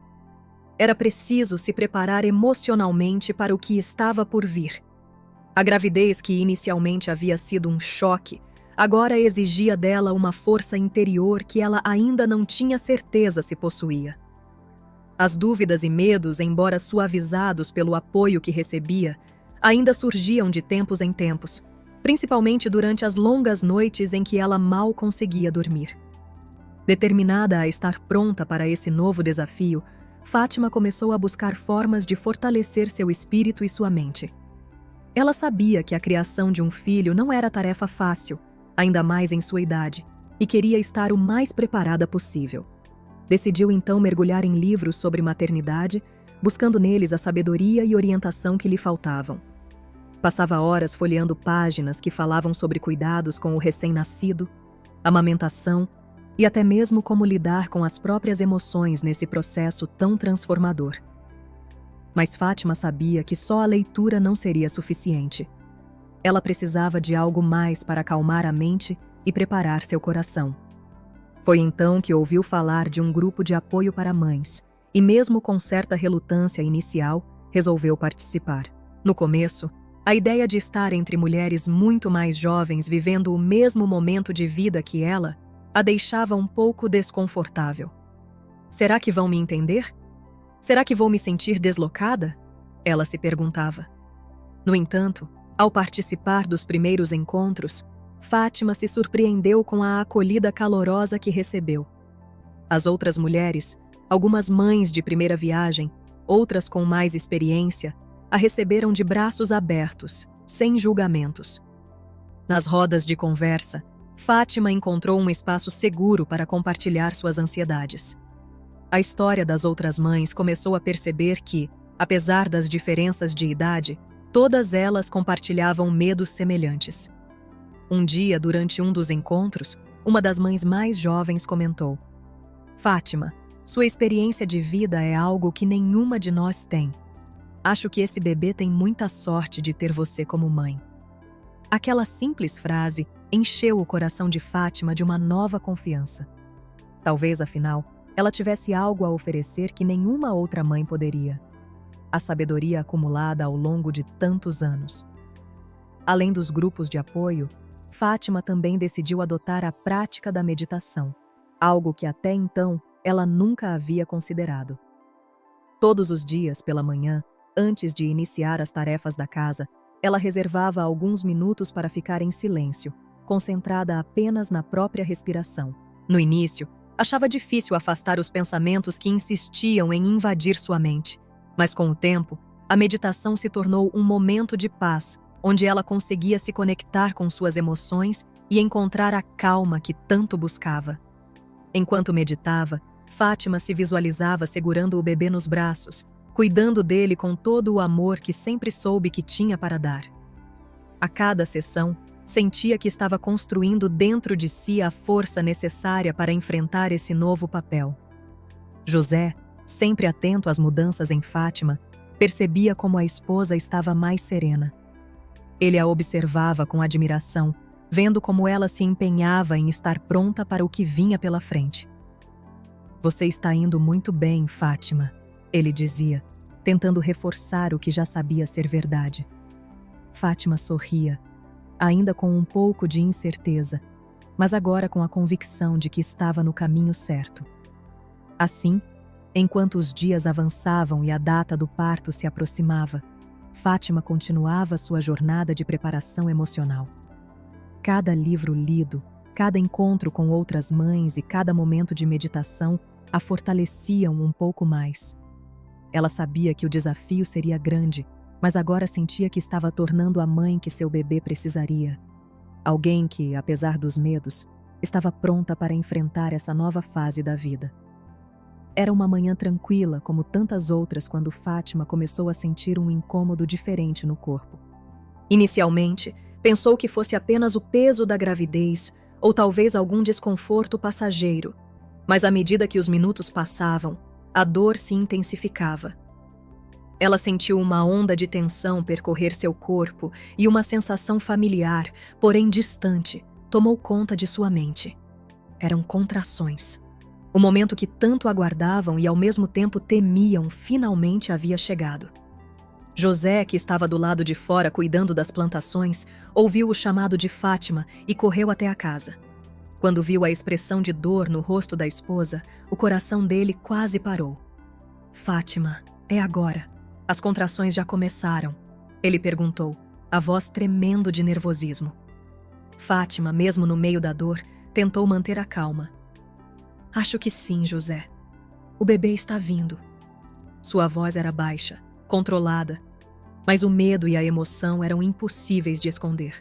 Era preciso se preparar emocionalmente para o que estava por vir. A gravidez, que inicialmente havia sido um choque, agora exigia dela uma força interior que ela ainda não tinha certeza se possuía. As dúvidas e medos, embora suavizados pelo apoio que recebia, ainda surgiam de tempos em tempos, principalmente durante as longas noites em que ela mal conseguia dormir. Determinada a estar pronta para esse novo desafio, Fátima começou a buscar formas de fortalecer seu espírito e sua mente. Ela sabia que a criação de um filho não era tarefa fácil, ainda mais em sua idade, e queria estar o mais preparada possível. Decidiu então mergulhar em livros sobre maternidade, buscando neles a sabedoria e orientação que lhe faltavam. Passava horas folheando páginas que falavam sobre cuidados com o recém-nascido, amamentação e até mesmo como lidar com as próprias emoções nesse processo tão transformador. Mas Fátima sabia que só a leitura não seria suficiente. Ela precisava de algo mais para acalmar a mente e preparar seu coração. Foi então que ouviu falar de um grupo de apoio para mães, e mesmo com certa relutância inicial, resolveu participar. No começo, a ideia de estar entre mulheres muito mais jovens vivendo o mesmo momento de vida que ela a deixava um pouco desconfortável. Será que vão me entender? Será que vou me sentir deslocada? Ela se perguntava. No entanto, ao participar dos primeiros encontros, Fátima se surpreendeu com a acolhida calorosa que recebeu. As outras mulheres, algumas mães de primeira viagem, outras com mais experiência, a receberam de braços abertos, sem julgamentos. Nas rodas de conversa, Fátima encontrou um espaço seguro para compartilhar suas ansiedades. A história das outras mães começou a perceber que, apesar das diferenças de idade, todas elas compartilhavam medos semelhantes. Um dia, durante um dos encontros, uma das mães mais jovens comentou: Fátima, sua experiência de vida é algo que nenhuma de nós tem. Acho que esse bebê tem muita sorte de ter você como mãe. Aquela simples frase encheu o coração de Fátima de uma nova confiança. Talvez, afinal, ela tivesse algo a oferecer que nenhuma outra mãe poderia: a sabedoria acumulada ao longo de tantos anos. Além dos grupos de apoio, Fátima também decidiu adotar a prática da meditação, algo que até então ela nunca havia considerado. Todos os dias pela manhã, antes de iniciar as tarefas da casa, ela reservava alguns minutos para ficar em silêncio, concentrada apenas na própria respiração. No início, achava difícil afastar os pensamentos que insistiam em invadir sua mente, mas com o tempo, a meditação se tornou um momento de paz, onde ela conseguia se conectar com suas emoções e encontrar a calma que tanto buscava. Enquanto meditava, Fátima se visualizava segurando o bebê nos braços, cuidando dele com todo o amor que sempre soube que tinha para dar. A cada sessão, sentia que estava construindo dentro de si a força necessária para enfrentar esse novo papel. José, sempre atento às mudanças em Fátima, percebia como a esposa estava mais serena. Ele a observava com admiração, vendo como ela se empenhava em estar pronta para o que vinha pela frente. Você está indo muito bem, Fátima, ele dizia, tentando reforçar o que já sabia ser verdade. Fátima sorria, ainda com um pouco de incerteza, mas agora com a convicção de que estava no caminho certo. Assim, enquanto os dias avançavam e a data do parto se aproximava, Fátima continuava sua jornada de preparação emocional. Cada livro lido, cada encontro com outras mães e cada momento de meditação a fortaleciam um pouco mais. Ela sabia que o desafio seria grande, mas agora sentia que estava tornando a mãe que seu bebê precisaria. Alguém que, apesar dos medos, estava pronta para enfrentar essa nova fase da vida. Era uma manhã tranquila, como tantas outras, quando Fátima começou a sentir um incômodo diferente no corpo. Inicialmente, pensou que fosse apenas o peso da gravidez ou talvez algum desconforto passageiro, mas à medida que os minutos passavam, a dor se intensificava. Ela sentiu uma onda de tensão percorrer seu corpo e uma sensação familiar, porém distante, tomou conta de sua mente. Eram contrações. O momento que tanto aguardavam e ao mesmo tempo temiam finalmente havia chegado. José, que estava do lado de fora cuidando das plantações, ouviu o chamado de Fátima e correu até a casa. Quando viu a expressão de dor no rosto da esposa, o coração dele quase parou. Fátima, é agora. As contrações já começaram. Ele perguntou, a voz tremendo de nervosismo. Fátima, mesmo no meio da dor, tentou manter a calma. Acho que sim, José. O bebê está vindo. Sua voz era baixa, controlada, mas o medo e a emoção eram impossíveis de esconder.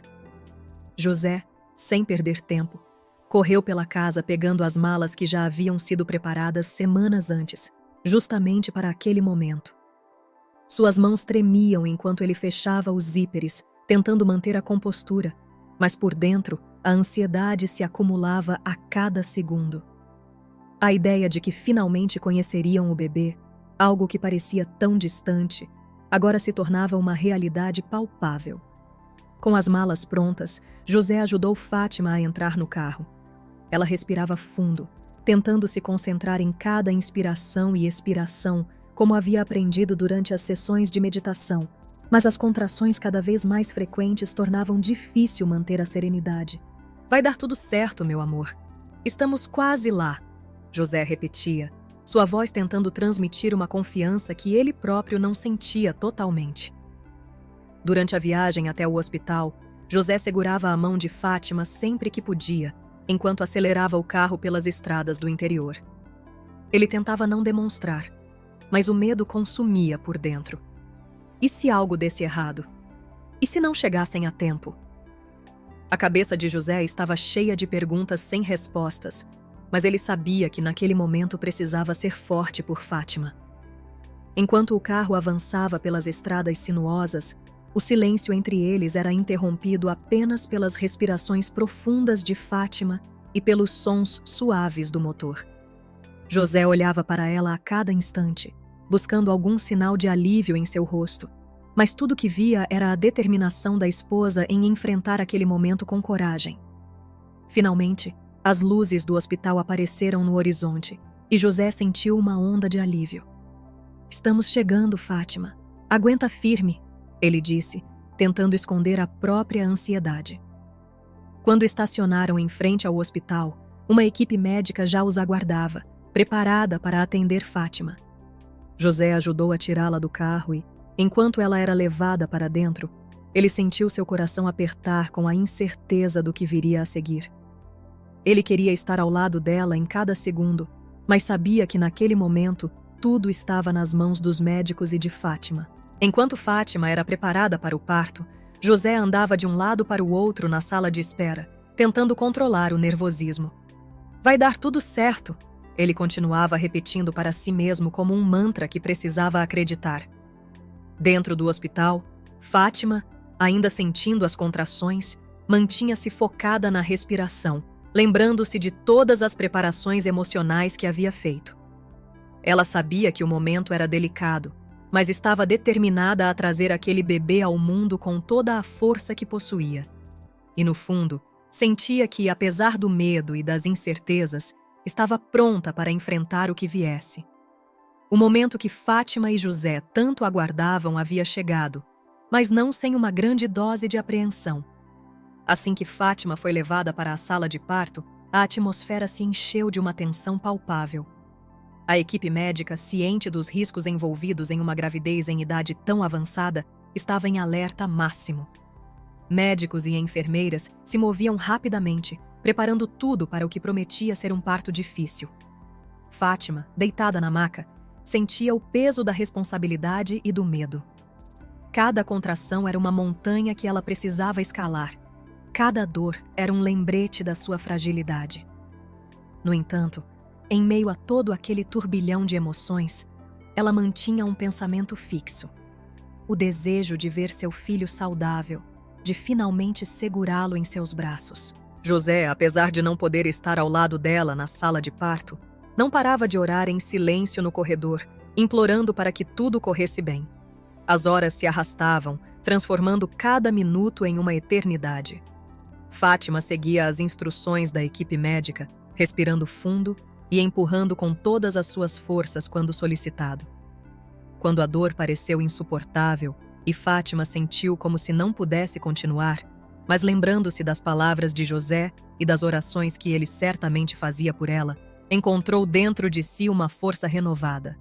José, sem perder tempo, correu pela casa pegando as malas que já haviam sido preparadas semanas antes, justamente para aquele momento. Suas mãos tremiam enquanto ele fechava os zíperes, tentando manter a compostura, mas por dentro a ansiedade se acumulava a cada segundo. A ideia de que finalmente conheceriam o bebê, algo que parecia tão distante, agora se tornava uma realidade palpável. Com as malas prontas, José ajudou Fátima a entrar no carro. Ela respirava fundo, tentando se concentrar em cada inspiração e expiração, como havia aprendido durante as sessões de meditação, mas as contrações cada vez mais frequentes tornavam difícil manter a serenidade. Vai dar tudo certo, meu amor. Estamos quase lá, José repetia, sua voz tentando transmitir uma confiança que ele próprio não sentia totalmente. Durante a viagem até o hospital, José segurava a mão de Fátima sempre que podia, enquanto acelerava o carro pelas estradas do interior. Ele tentava não demonstrar, mas o medo consumia por dentro. E se algo desse errado? E se não chegassem a tempo? A cabeça de José estava cheia de perguntas sem respostas, mas ele sabia que naquele momento precisava ser forte por Fátima. Enquanto o carro avançava pelas estradas sinuosas, o silêncio entre eles era interrompido apenas pelas respirações profundas de Fátima e pelos sons suaves do motor. José olhava para ela a cada instante, buscando algum sinal de alívio em seu rosto, mas tudo que via era a determinação da esposa em enfrentar aquele momento com coragem. Finalmente, as luzes do hospital apareceram no horizonte e José sentiu uma onda de alívio. Estamos chegando, Fátima. Aguenta firme, ele disse, tentando esconder a própria ansiedade. Quando estacionaram em frente ao hospital, uma equipe médica já os aguardava, preparada para atender Fátima. José ajudou a tirá-la do carro e, enquanto ela era levada para dentro, ele sentiu seu coração apertar com a incerteza do que viria a seguir. Ele queria estar ao lado dela em cada segundo, mas sabia que naquele momento tudo estava nas mãos dos médicos e de Fátima. Enquanto Fátima era preparada para o parto, José andava de um lado para o outro na sala de espera, tentando controlar o nervosismo. Vai dar tudo certo, ele continuava repetindo para si mesmo como um mantra que precisava acreditar. Dentro do hospital, Fátima, ainda sentindo as contrações, mantinha-se focada na respiração, lembrando-se de todas as preparações emocionais que havia feito. Ela sabia que o momento era delicado, mas estava determinada a trazer aquele bebê ao mundo com toda a força que possuía. E no fundo, sentia que, apesar do medo e das incertezas, estava pronta para enfrentar o que viesse. O momento que Fátima e José tanto aguardavam havia chegado, mas não sem uma grande dose de apreensão. Assim que Fátima foi levada para a sala de parto, a atmosfera se encheu de uma tensão palpável. A equipe médica, ciente dos riscos envolvidos em uma gravidez em idade tão avançada, estava em alerta máximo. Médicos e enfermeiras se moviam rapidamente, preparando tudo para o que prometia ser um parto difícil. Fátima, deitada na maca, sentia o peso da responsabilidade e do medo. Cada contração era uma montanha que ela precisava escalar. Cada dor era um lembrete da sua fragilidade. No entanto, em meio a todo aquele turbilhão de emoções, ela mantinha um pensamento fixo. O desejo de ver seu filho saudável, de finalmente segurá-lo em seus braços. José, apesar de não poder estar ao lado dela na sala de parto, não parava de orar em silêncio no corredor, implorando para que tudo corresse bem. As horas se arrastavam, transformando cada minuto em uma eternidade. Fátima seguia as instruções da equipe médica, respirando fundo e empurrando com todas as suas forças quando solicitado. Quando a dor pareceu insuportável e Fátima sentiu como se não pudesse continuar, mas lembrando-se das palavras de José e das orações que ele certamente fazia por ela, encontrou dentro de si uma força renovada.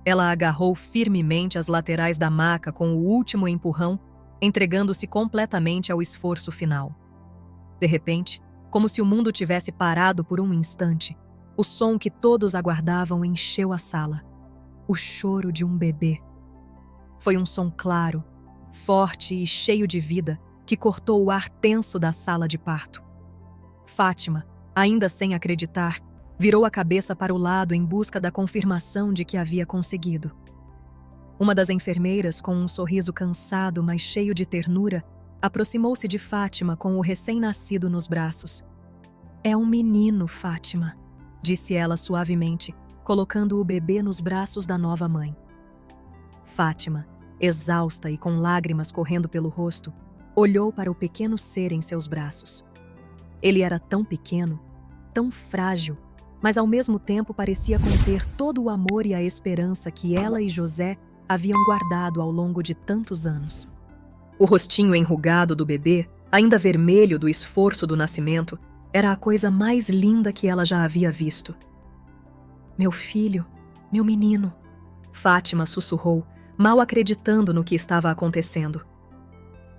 Ela agarrou firmemente as laterais da maca com o último empurrão, entregando-se completamente ao esforço final. De repente, como se o mundo tivesse parado por um instante, o som que todos aguardavam encheu a sala. O choro de um bebê. Foi um som claro, forte e cheio de vida que cortou o ar tenso da sala de parto. Fátima, ainda sem acreditar, virou a cabeça para o lado em busca da confirmação de que havia conseguido. Uma das enfermeiras, com um sorriso cansado, mas cheio de ternura, aproximou-se de Fátima com o recém-nascido nos braços. "É um menino, Fátima", disse ela suavemente, colocando o bebê nos braços da nova mãe. Fátima, exausta e com lágrimas correndo pelo rosto, olhou para o pequeno ser em seus braços. Ele era tão pequeno, tão frágil, mas ao mesmo tempo parecia conter todo o amor e a esperança que ela e José haviam guardado ao longo de tantos anos. O rostinho enrugado do bebê, ainda vermelho do esforço do nascimento, era a coisa mais linda que ela já havia visto. "Meu filho, meu menino", Fátima sussurrou, mal acreditando no que estava acontecendo.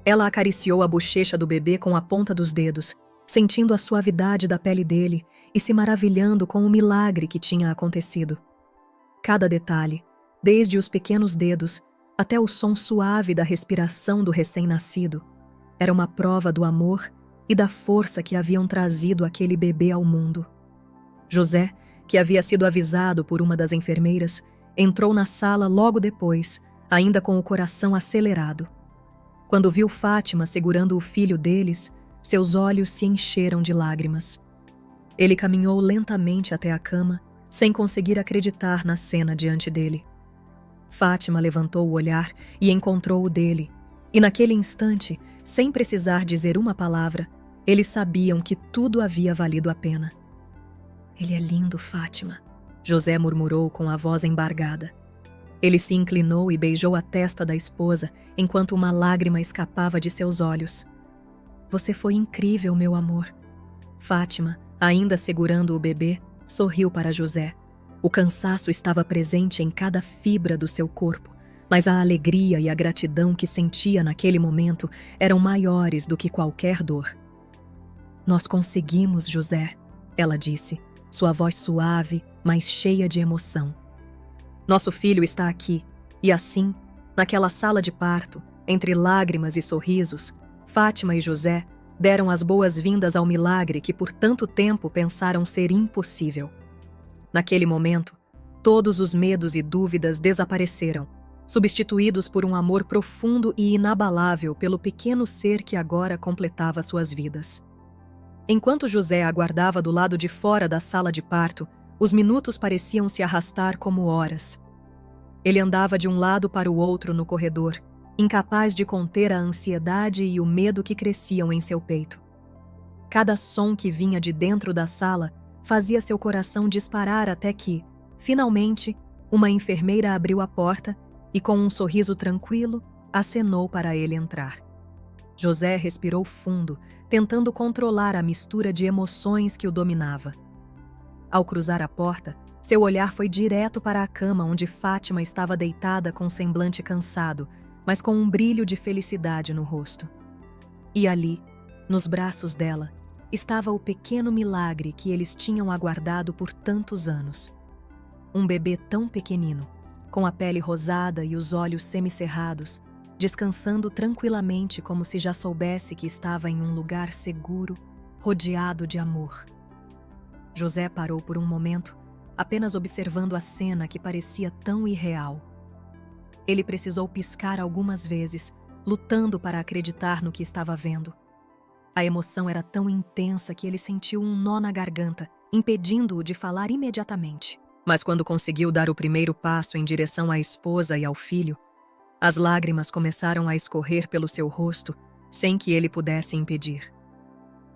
Ela acariciou a bochecha do bebê com a ponta dos dedos, sentindo a suavidade da pele dele e se maravilhando com o milagre que tinha acontecido. Cada detalhe, desde os pequenos dedos até o som suave da respiração do recém-nascido, era uma prova do amor e da força que haviam trazido aquele bebê ao mundo. José, que havia sido avisado por uma das enfermeiras, entrou na sala logo depois, ainda com o coração acelerado. Quando viu Fátima segurando o filho deles, seus olhos se encheram de lágrimas. Ele caminhou lentamente até a cama, sem conseguir acreditar na cena diante dele. Fátima levantou o olhar e encontrou o dele, e naquele instante, sem precisar dizer uma palavra, eles sabiam que tudo havia valido a pena. "Ele é lindo, Fátima", José murmurou com a voz embargada. Ele se inclinou e beijou a testa da esposa enquanto uma lágrima escapava de seus olhos. "Você foi incrível, meu amor." Fátima, ainda segurando o bebê, sorriu para José. O cansaço estava presente em cada fibra do seu corpo, mas a alegria e a gratidão que sentia naquele momento eram maiores do que qualquer dor. "Nós conseguimos, José", ela disse, sua voz suave, mas cheia de emoção. "Nosso filho está aqui", e assim, naquela sala de parto, entre lágrimas e sorrisos, Fátima e José deram as boas-vindas ao milagre que por tanto tempo pensaram ser impossível. Naquele momento, todos os medos e dúvidas desapareceram, substituídos por um amor profundo e inabalável pelo pequeno ser que agora completava suas vidas. Enquanto José aguardava do lado de fora da sala de parto, os minutos pareciam se arrastar como horas. Ele andava de um lado para o outro no corredor, incapaz de conter a ansiedade e o medo que cresciam em seu peito. Cada som que vinha de dentro da sala fazia seu coração disparar até que, finalmente, uma enfermeira abriu a porta e, com um sorriso tranquilo, acenou para ele entrar. José respirou fundo, tentando controlar a mistura de emoções que o dominava. Ao cruzar a porta, seu olhar foi direto para a cama onde Fátima estava deitada com semblante cansado, mas com um brilho de felicidade no rosto. E ali, nos braços dela, estava o pequeno milagre que eles tinham aguardado por tantos anos. Um bebê tão pequenino, com a pele rosada e os olhos semicerrados, descansando tranquilamente como se já soubesse que estava em um lugar seguro, rodeado de amor. José parou por um momento, apenas observando a cena que parecia tão irreal. Ele precisou piscar algumas vezes, lutando para acreditar no que estava vendo. A emoção era tão intensa que ele sentiu um nó na garganta, impedindo-o de falar imediatamente. Mas quando conseguiu dar o primeiro passo em direção à esposa e ao filho, as lágrimas começaram a escorrer pelo seu rosto, sem que ele pudesse impedir.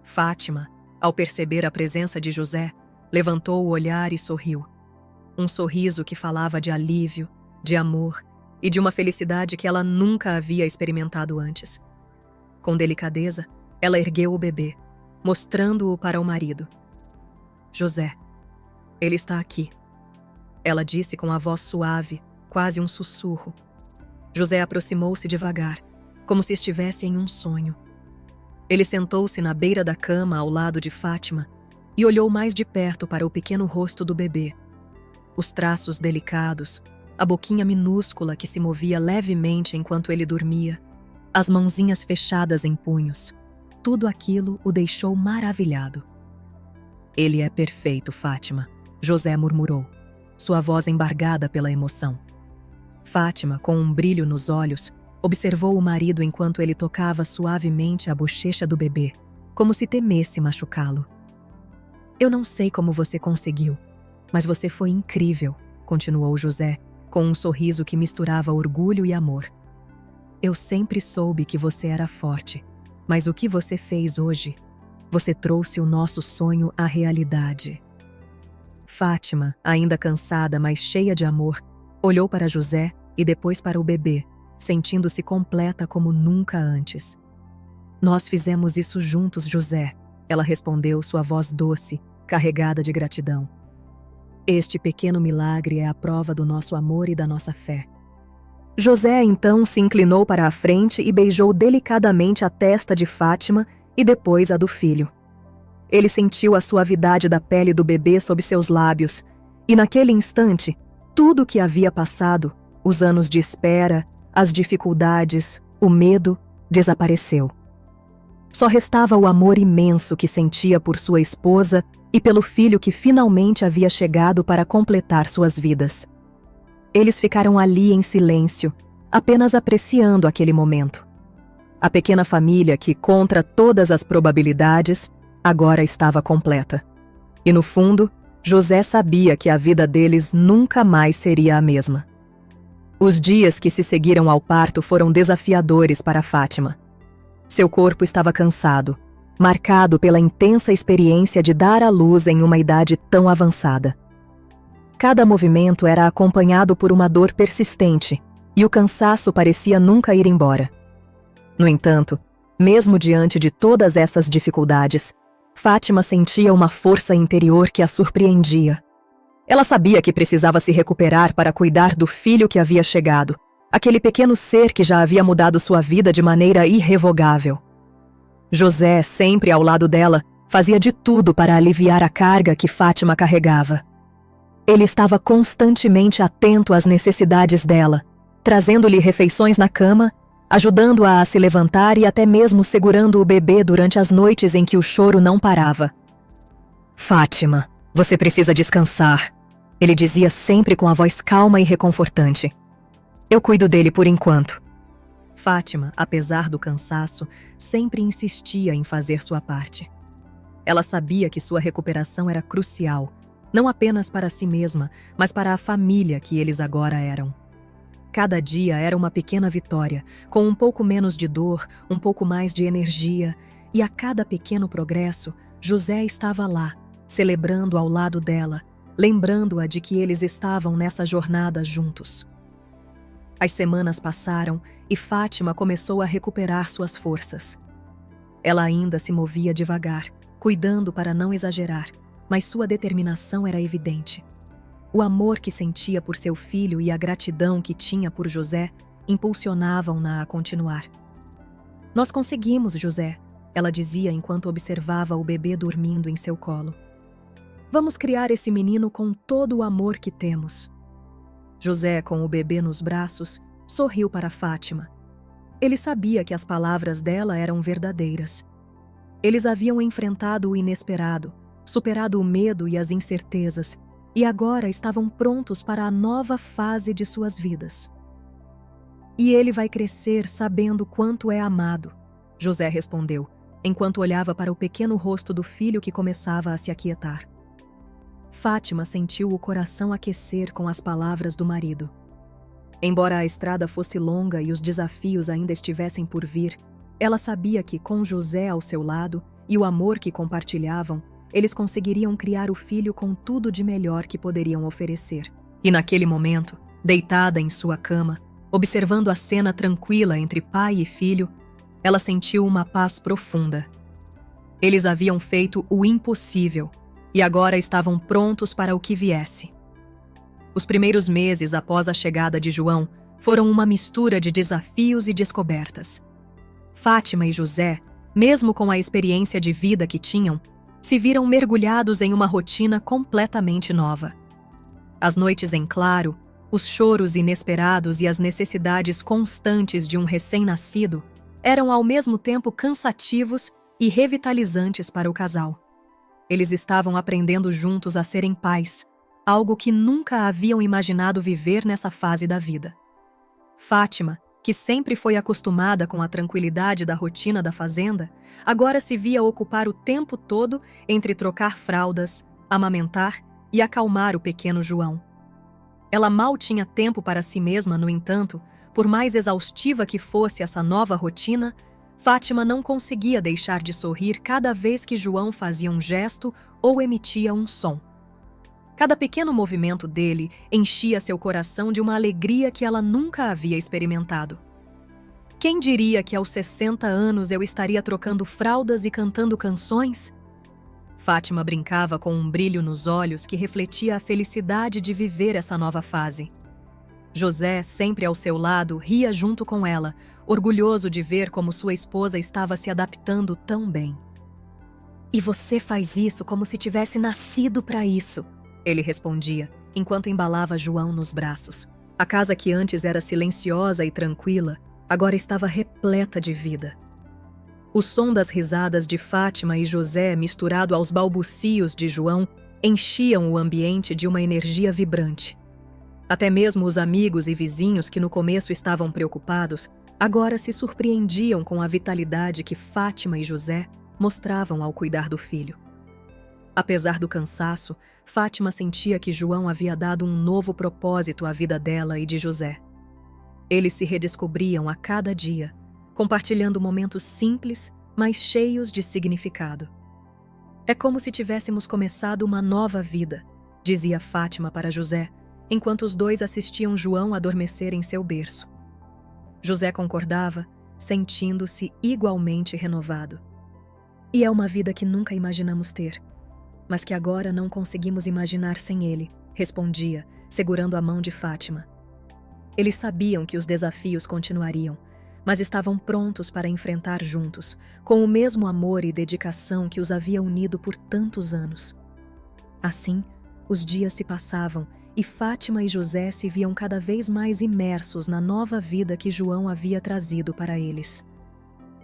Fátima, ao perceber a presença de José, levantou o olhar e sorriu. Um sorriso que falava de alívio, de amor e de uma felicidade que ela nunca havia experimentado antes. Com delicadeza, ela ergueu o bebê, mostrando-o para o marido. "José, ele está aqui", ela disse com a voz suave, quase um sussurro. José aproximou-se devagar, como se estivesse em um sonho. Ele sentou-se na beira da cama ao lado de Fátima e olhou mais de perto para o pequeno rosto do bebê. Os traços delicados, a boquinha minúscula que se movia levemente enquanto ele dormia, as mãozinhas fechadas em punhos. Tudo aquilo o deixou maravilhado. Ele é perfeito, Fátima, José murmurou, sua voz embargada pela emoção. Fátima, com um brilho nos olhos, observou o marido enquanto ele tocava suavemente a bochecha do bebê, como se temesse machucá-lo. Eu não sei como você conseguiu, mas você foi incrível, continuou José, com um sorriso que misturava orgulho e amor. Eu sempre soube que você era forte, mas o que você fez hoje? Você trouxe o nosso sonho à realidade. Fátima, ainda cansada, mas cheia de amor, olhou para José e depois para o bebê, sentindo-se completa como nunca antes. Nós fizemos isso juntos, José, ela respondeu, sua voz doce, carregada de gratidão. Este pequeno milagre é a prova do nosso amor e da nossa fé. José então se inclinou para a frente e beijou delicadamente a testa de Fátima e depois a do filho. Ele sentiu a suavidade da pele do bebê sob seus lábios, e naquele instante, tudo o que havia passado, os anos de espera, as dificuldades, o medo, desapareceu. Só restava o amor imenso que sentia por sua esposa e pelo filho que finalmente havia chegado para completar suas vidas. Eles ficaram ali em silêncio, apenas apreciando aquele momento. A pequena família que, contra todas as probabilidades, agora estava completa. E no fundo, José sabia que a vida deles nunca mais seria a mesma. Os dias que se seguiram ao parto foram desafiadores para Fátima. Seu corpo estava cansado, marcado pela intensa experiência de dar à luz em uma idade tão avançada. Cada movimento era acompanhado por uma dor persistente, e o cansaço parecia nunca ir embora. No entanto, mesmo diante de todas essas dificuldades, Fátima sentia uma força interior que a surpreendia. Ela sabia que precisava se recuperar para cuidar do filho que havia chegado, aquele pequeno ser que já havia mudado sua vida de maneira irrevogável. José, sempre ao lado dela, fazia de tudo para aliviar a carga que Fátima carregava. Ele estava constantemente atento às necessidades dela, trazendo-lhe refeições na cama, ajudando-a a se levantar e até mesmo segurando o bebê durante as noites em que o choro não parava. Fátima, você precisa descansar, ele dizia sempre com a voz calma e reconfortante. Eu cuido dele por enquanto. Fátima, apesar do cansaço, sempre insistia em fazer sua parte. Ela sabia que sua recuperação era crucial, não apenas para si mesma, mas para a família que eles agora eram. Cada dia era uma pequena vitória, com um pouco menos de dor, um pouco mais de energia, e a cada pequeno progresso, José estava lá, celebrando ao lado dela, lembrando-a de que eles estavam nessa jornada juntos. As semanas passaram e Fátima começou a recuperar suas forças. Ela ainda se movia devagar, cuidando para não exagerar, mas sua determinação era evidente. O amor que sentia por seu filho e a gratidão que tinha por José impulsionavam-na a continuar. Nós conseguimos, José, ela dizia enquanto observava o bebê dormindo em seu colo. Vamos criar esse menino com todo o amor que temos. José, com o bebê nos braços, sorriu para Fátima. Ele sabia que as palavras dela eram verdadeiras. Eles haviam enfrentado o inesperado, superado o medo e as incertezas, e agora estavam prontos para a nova fase de suas vidas. E ele vai crescer sabendo quanto é amado, José respondeu, enquanto olhava para o pequeno rosto do filho que começava a se aquietar. Fátima sentiu o coração aquecer com as palavras do marido. Embora a estrada fosse longa e os desafios ainda estivessem por vir, ela sabia que, com José ao seu lado e o amor que compartilhavam, eles conseguiriam criar o filho com tudo de melhor que poderiam oferecer. E naquele momento, deitada em sua cama, observando a cena tranquila entre pai e filho, ela sentiu uma paz profunda. Eles haviam feito o impossível e agora estavam prontos para o que viesse. Os primeiros meses após a chegada de João foram uma mistura de desafios e descobertas. Fátima e José, mesmo com a experiência de vida que tinham, se viram mergulhados em uma rotina completamente nova. As noites em claro, os choros inesperados e as necessidades constantes de um recém-nascido eram ao mesmo tempo cansativos e revitalizantes para o casal. Eles estavam aprendendo juntos a serem pais, algo que nunca haviam imaginado viver nessa fase da vida. Fátima, que sempre foi acostumada com a tranquilidade da rotina da fazenda, agora se via ocupar o tempo todo entre trocar fraldas, amamentar e acalmar o pequeno João. Ela mal tinha tempo para si mesma, no entanto, por mais exaustiva que fosse essa nova rotina, Fátima não conseguia deixar de sorrir cada vez que João fazia um gesto ou emitia um som. Cada pequeno movimento dele enchia seu coração de uma alegria que ela nunca havia experimentado. Quem diria que aos 60 anos eu estaria trocando fraldas e cantando canções? Fátima brincava com um brilho nos olhos que refletia a felicidade de viver essa nova fase. José, sempre ao seu lado, ria junto com ela, orgulhoso de ver como sua esposa estava se adaptando tão bem. "E você faz isso como se tivesse nascido para isso", ele respondia, enquanto embalava João nos braços. A casa que antes era silenciosa e tranquila, agora estava repleta de vida. O som das risadas de Fátima e José, misturado aos balbucios de João, enchiam o ambiente de uma energia vibrante. Até mesmo os amigos e vizinhos que no começo estavam preocupados, agora se surpreendiam com a vitalidade que Fátima e José mostravam ao cuidar do filho. Apesar do cansaço, Fátima sentia que João havia dado um novo propósito à vida dela e de José. Eles se redescobriam a cada dia, compartilhando momentos simples, mas cheios de significado. "É como se tivéssemos começado uma nova vida", dizia Fátima para José, enquanto os dois assistiam João adormecer em seu berço. José concordava, sentindo-se igualmente renovado. "E é uma vida que nunca imaginamos ter, mas que agora não conseguimos imaginar sem ele", respondia, segurando a mão de Fátima. Eles sabiam que os desafios continuariam, mas estavam prontos para enfrentar juntos, com o mesmo amor e dedicação que os havia unido por tantos anos. Assim, os dias se passavam e Fátima e José se viam cada vez mais imersos na nova vida que João havia trazido para eles.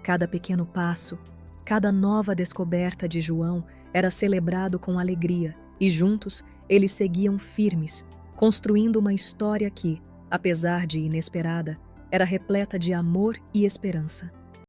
Cada pequeno passo, cada nova descoberta de João era celebrado com alegria e juntos eles seguiam firmes, construindo uma história que, apesar de inesperada, era repleta de amor e esperança.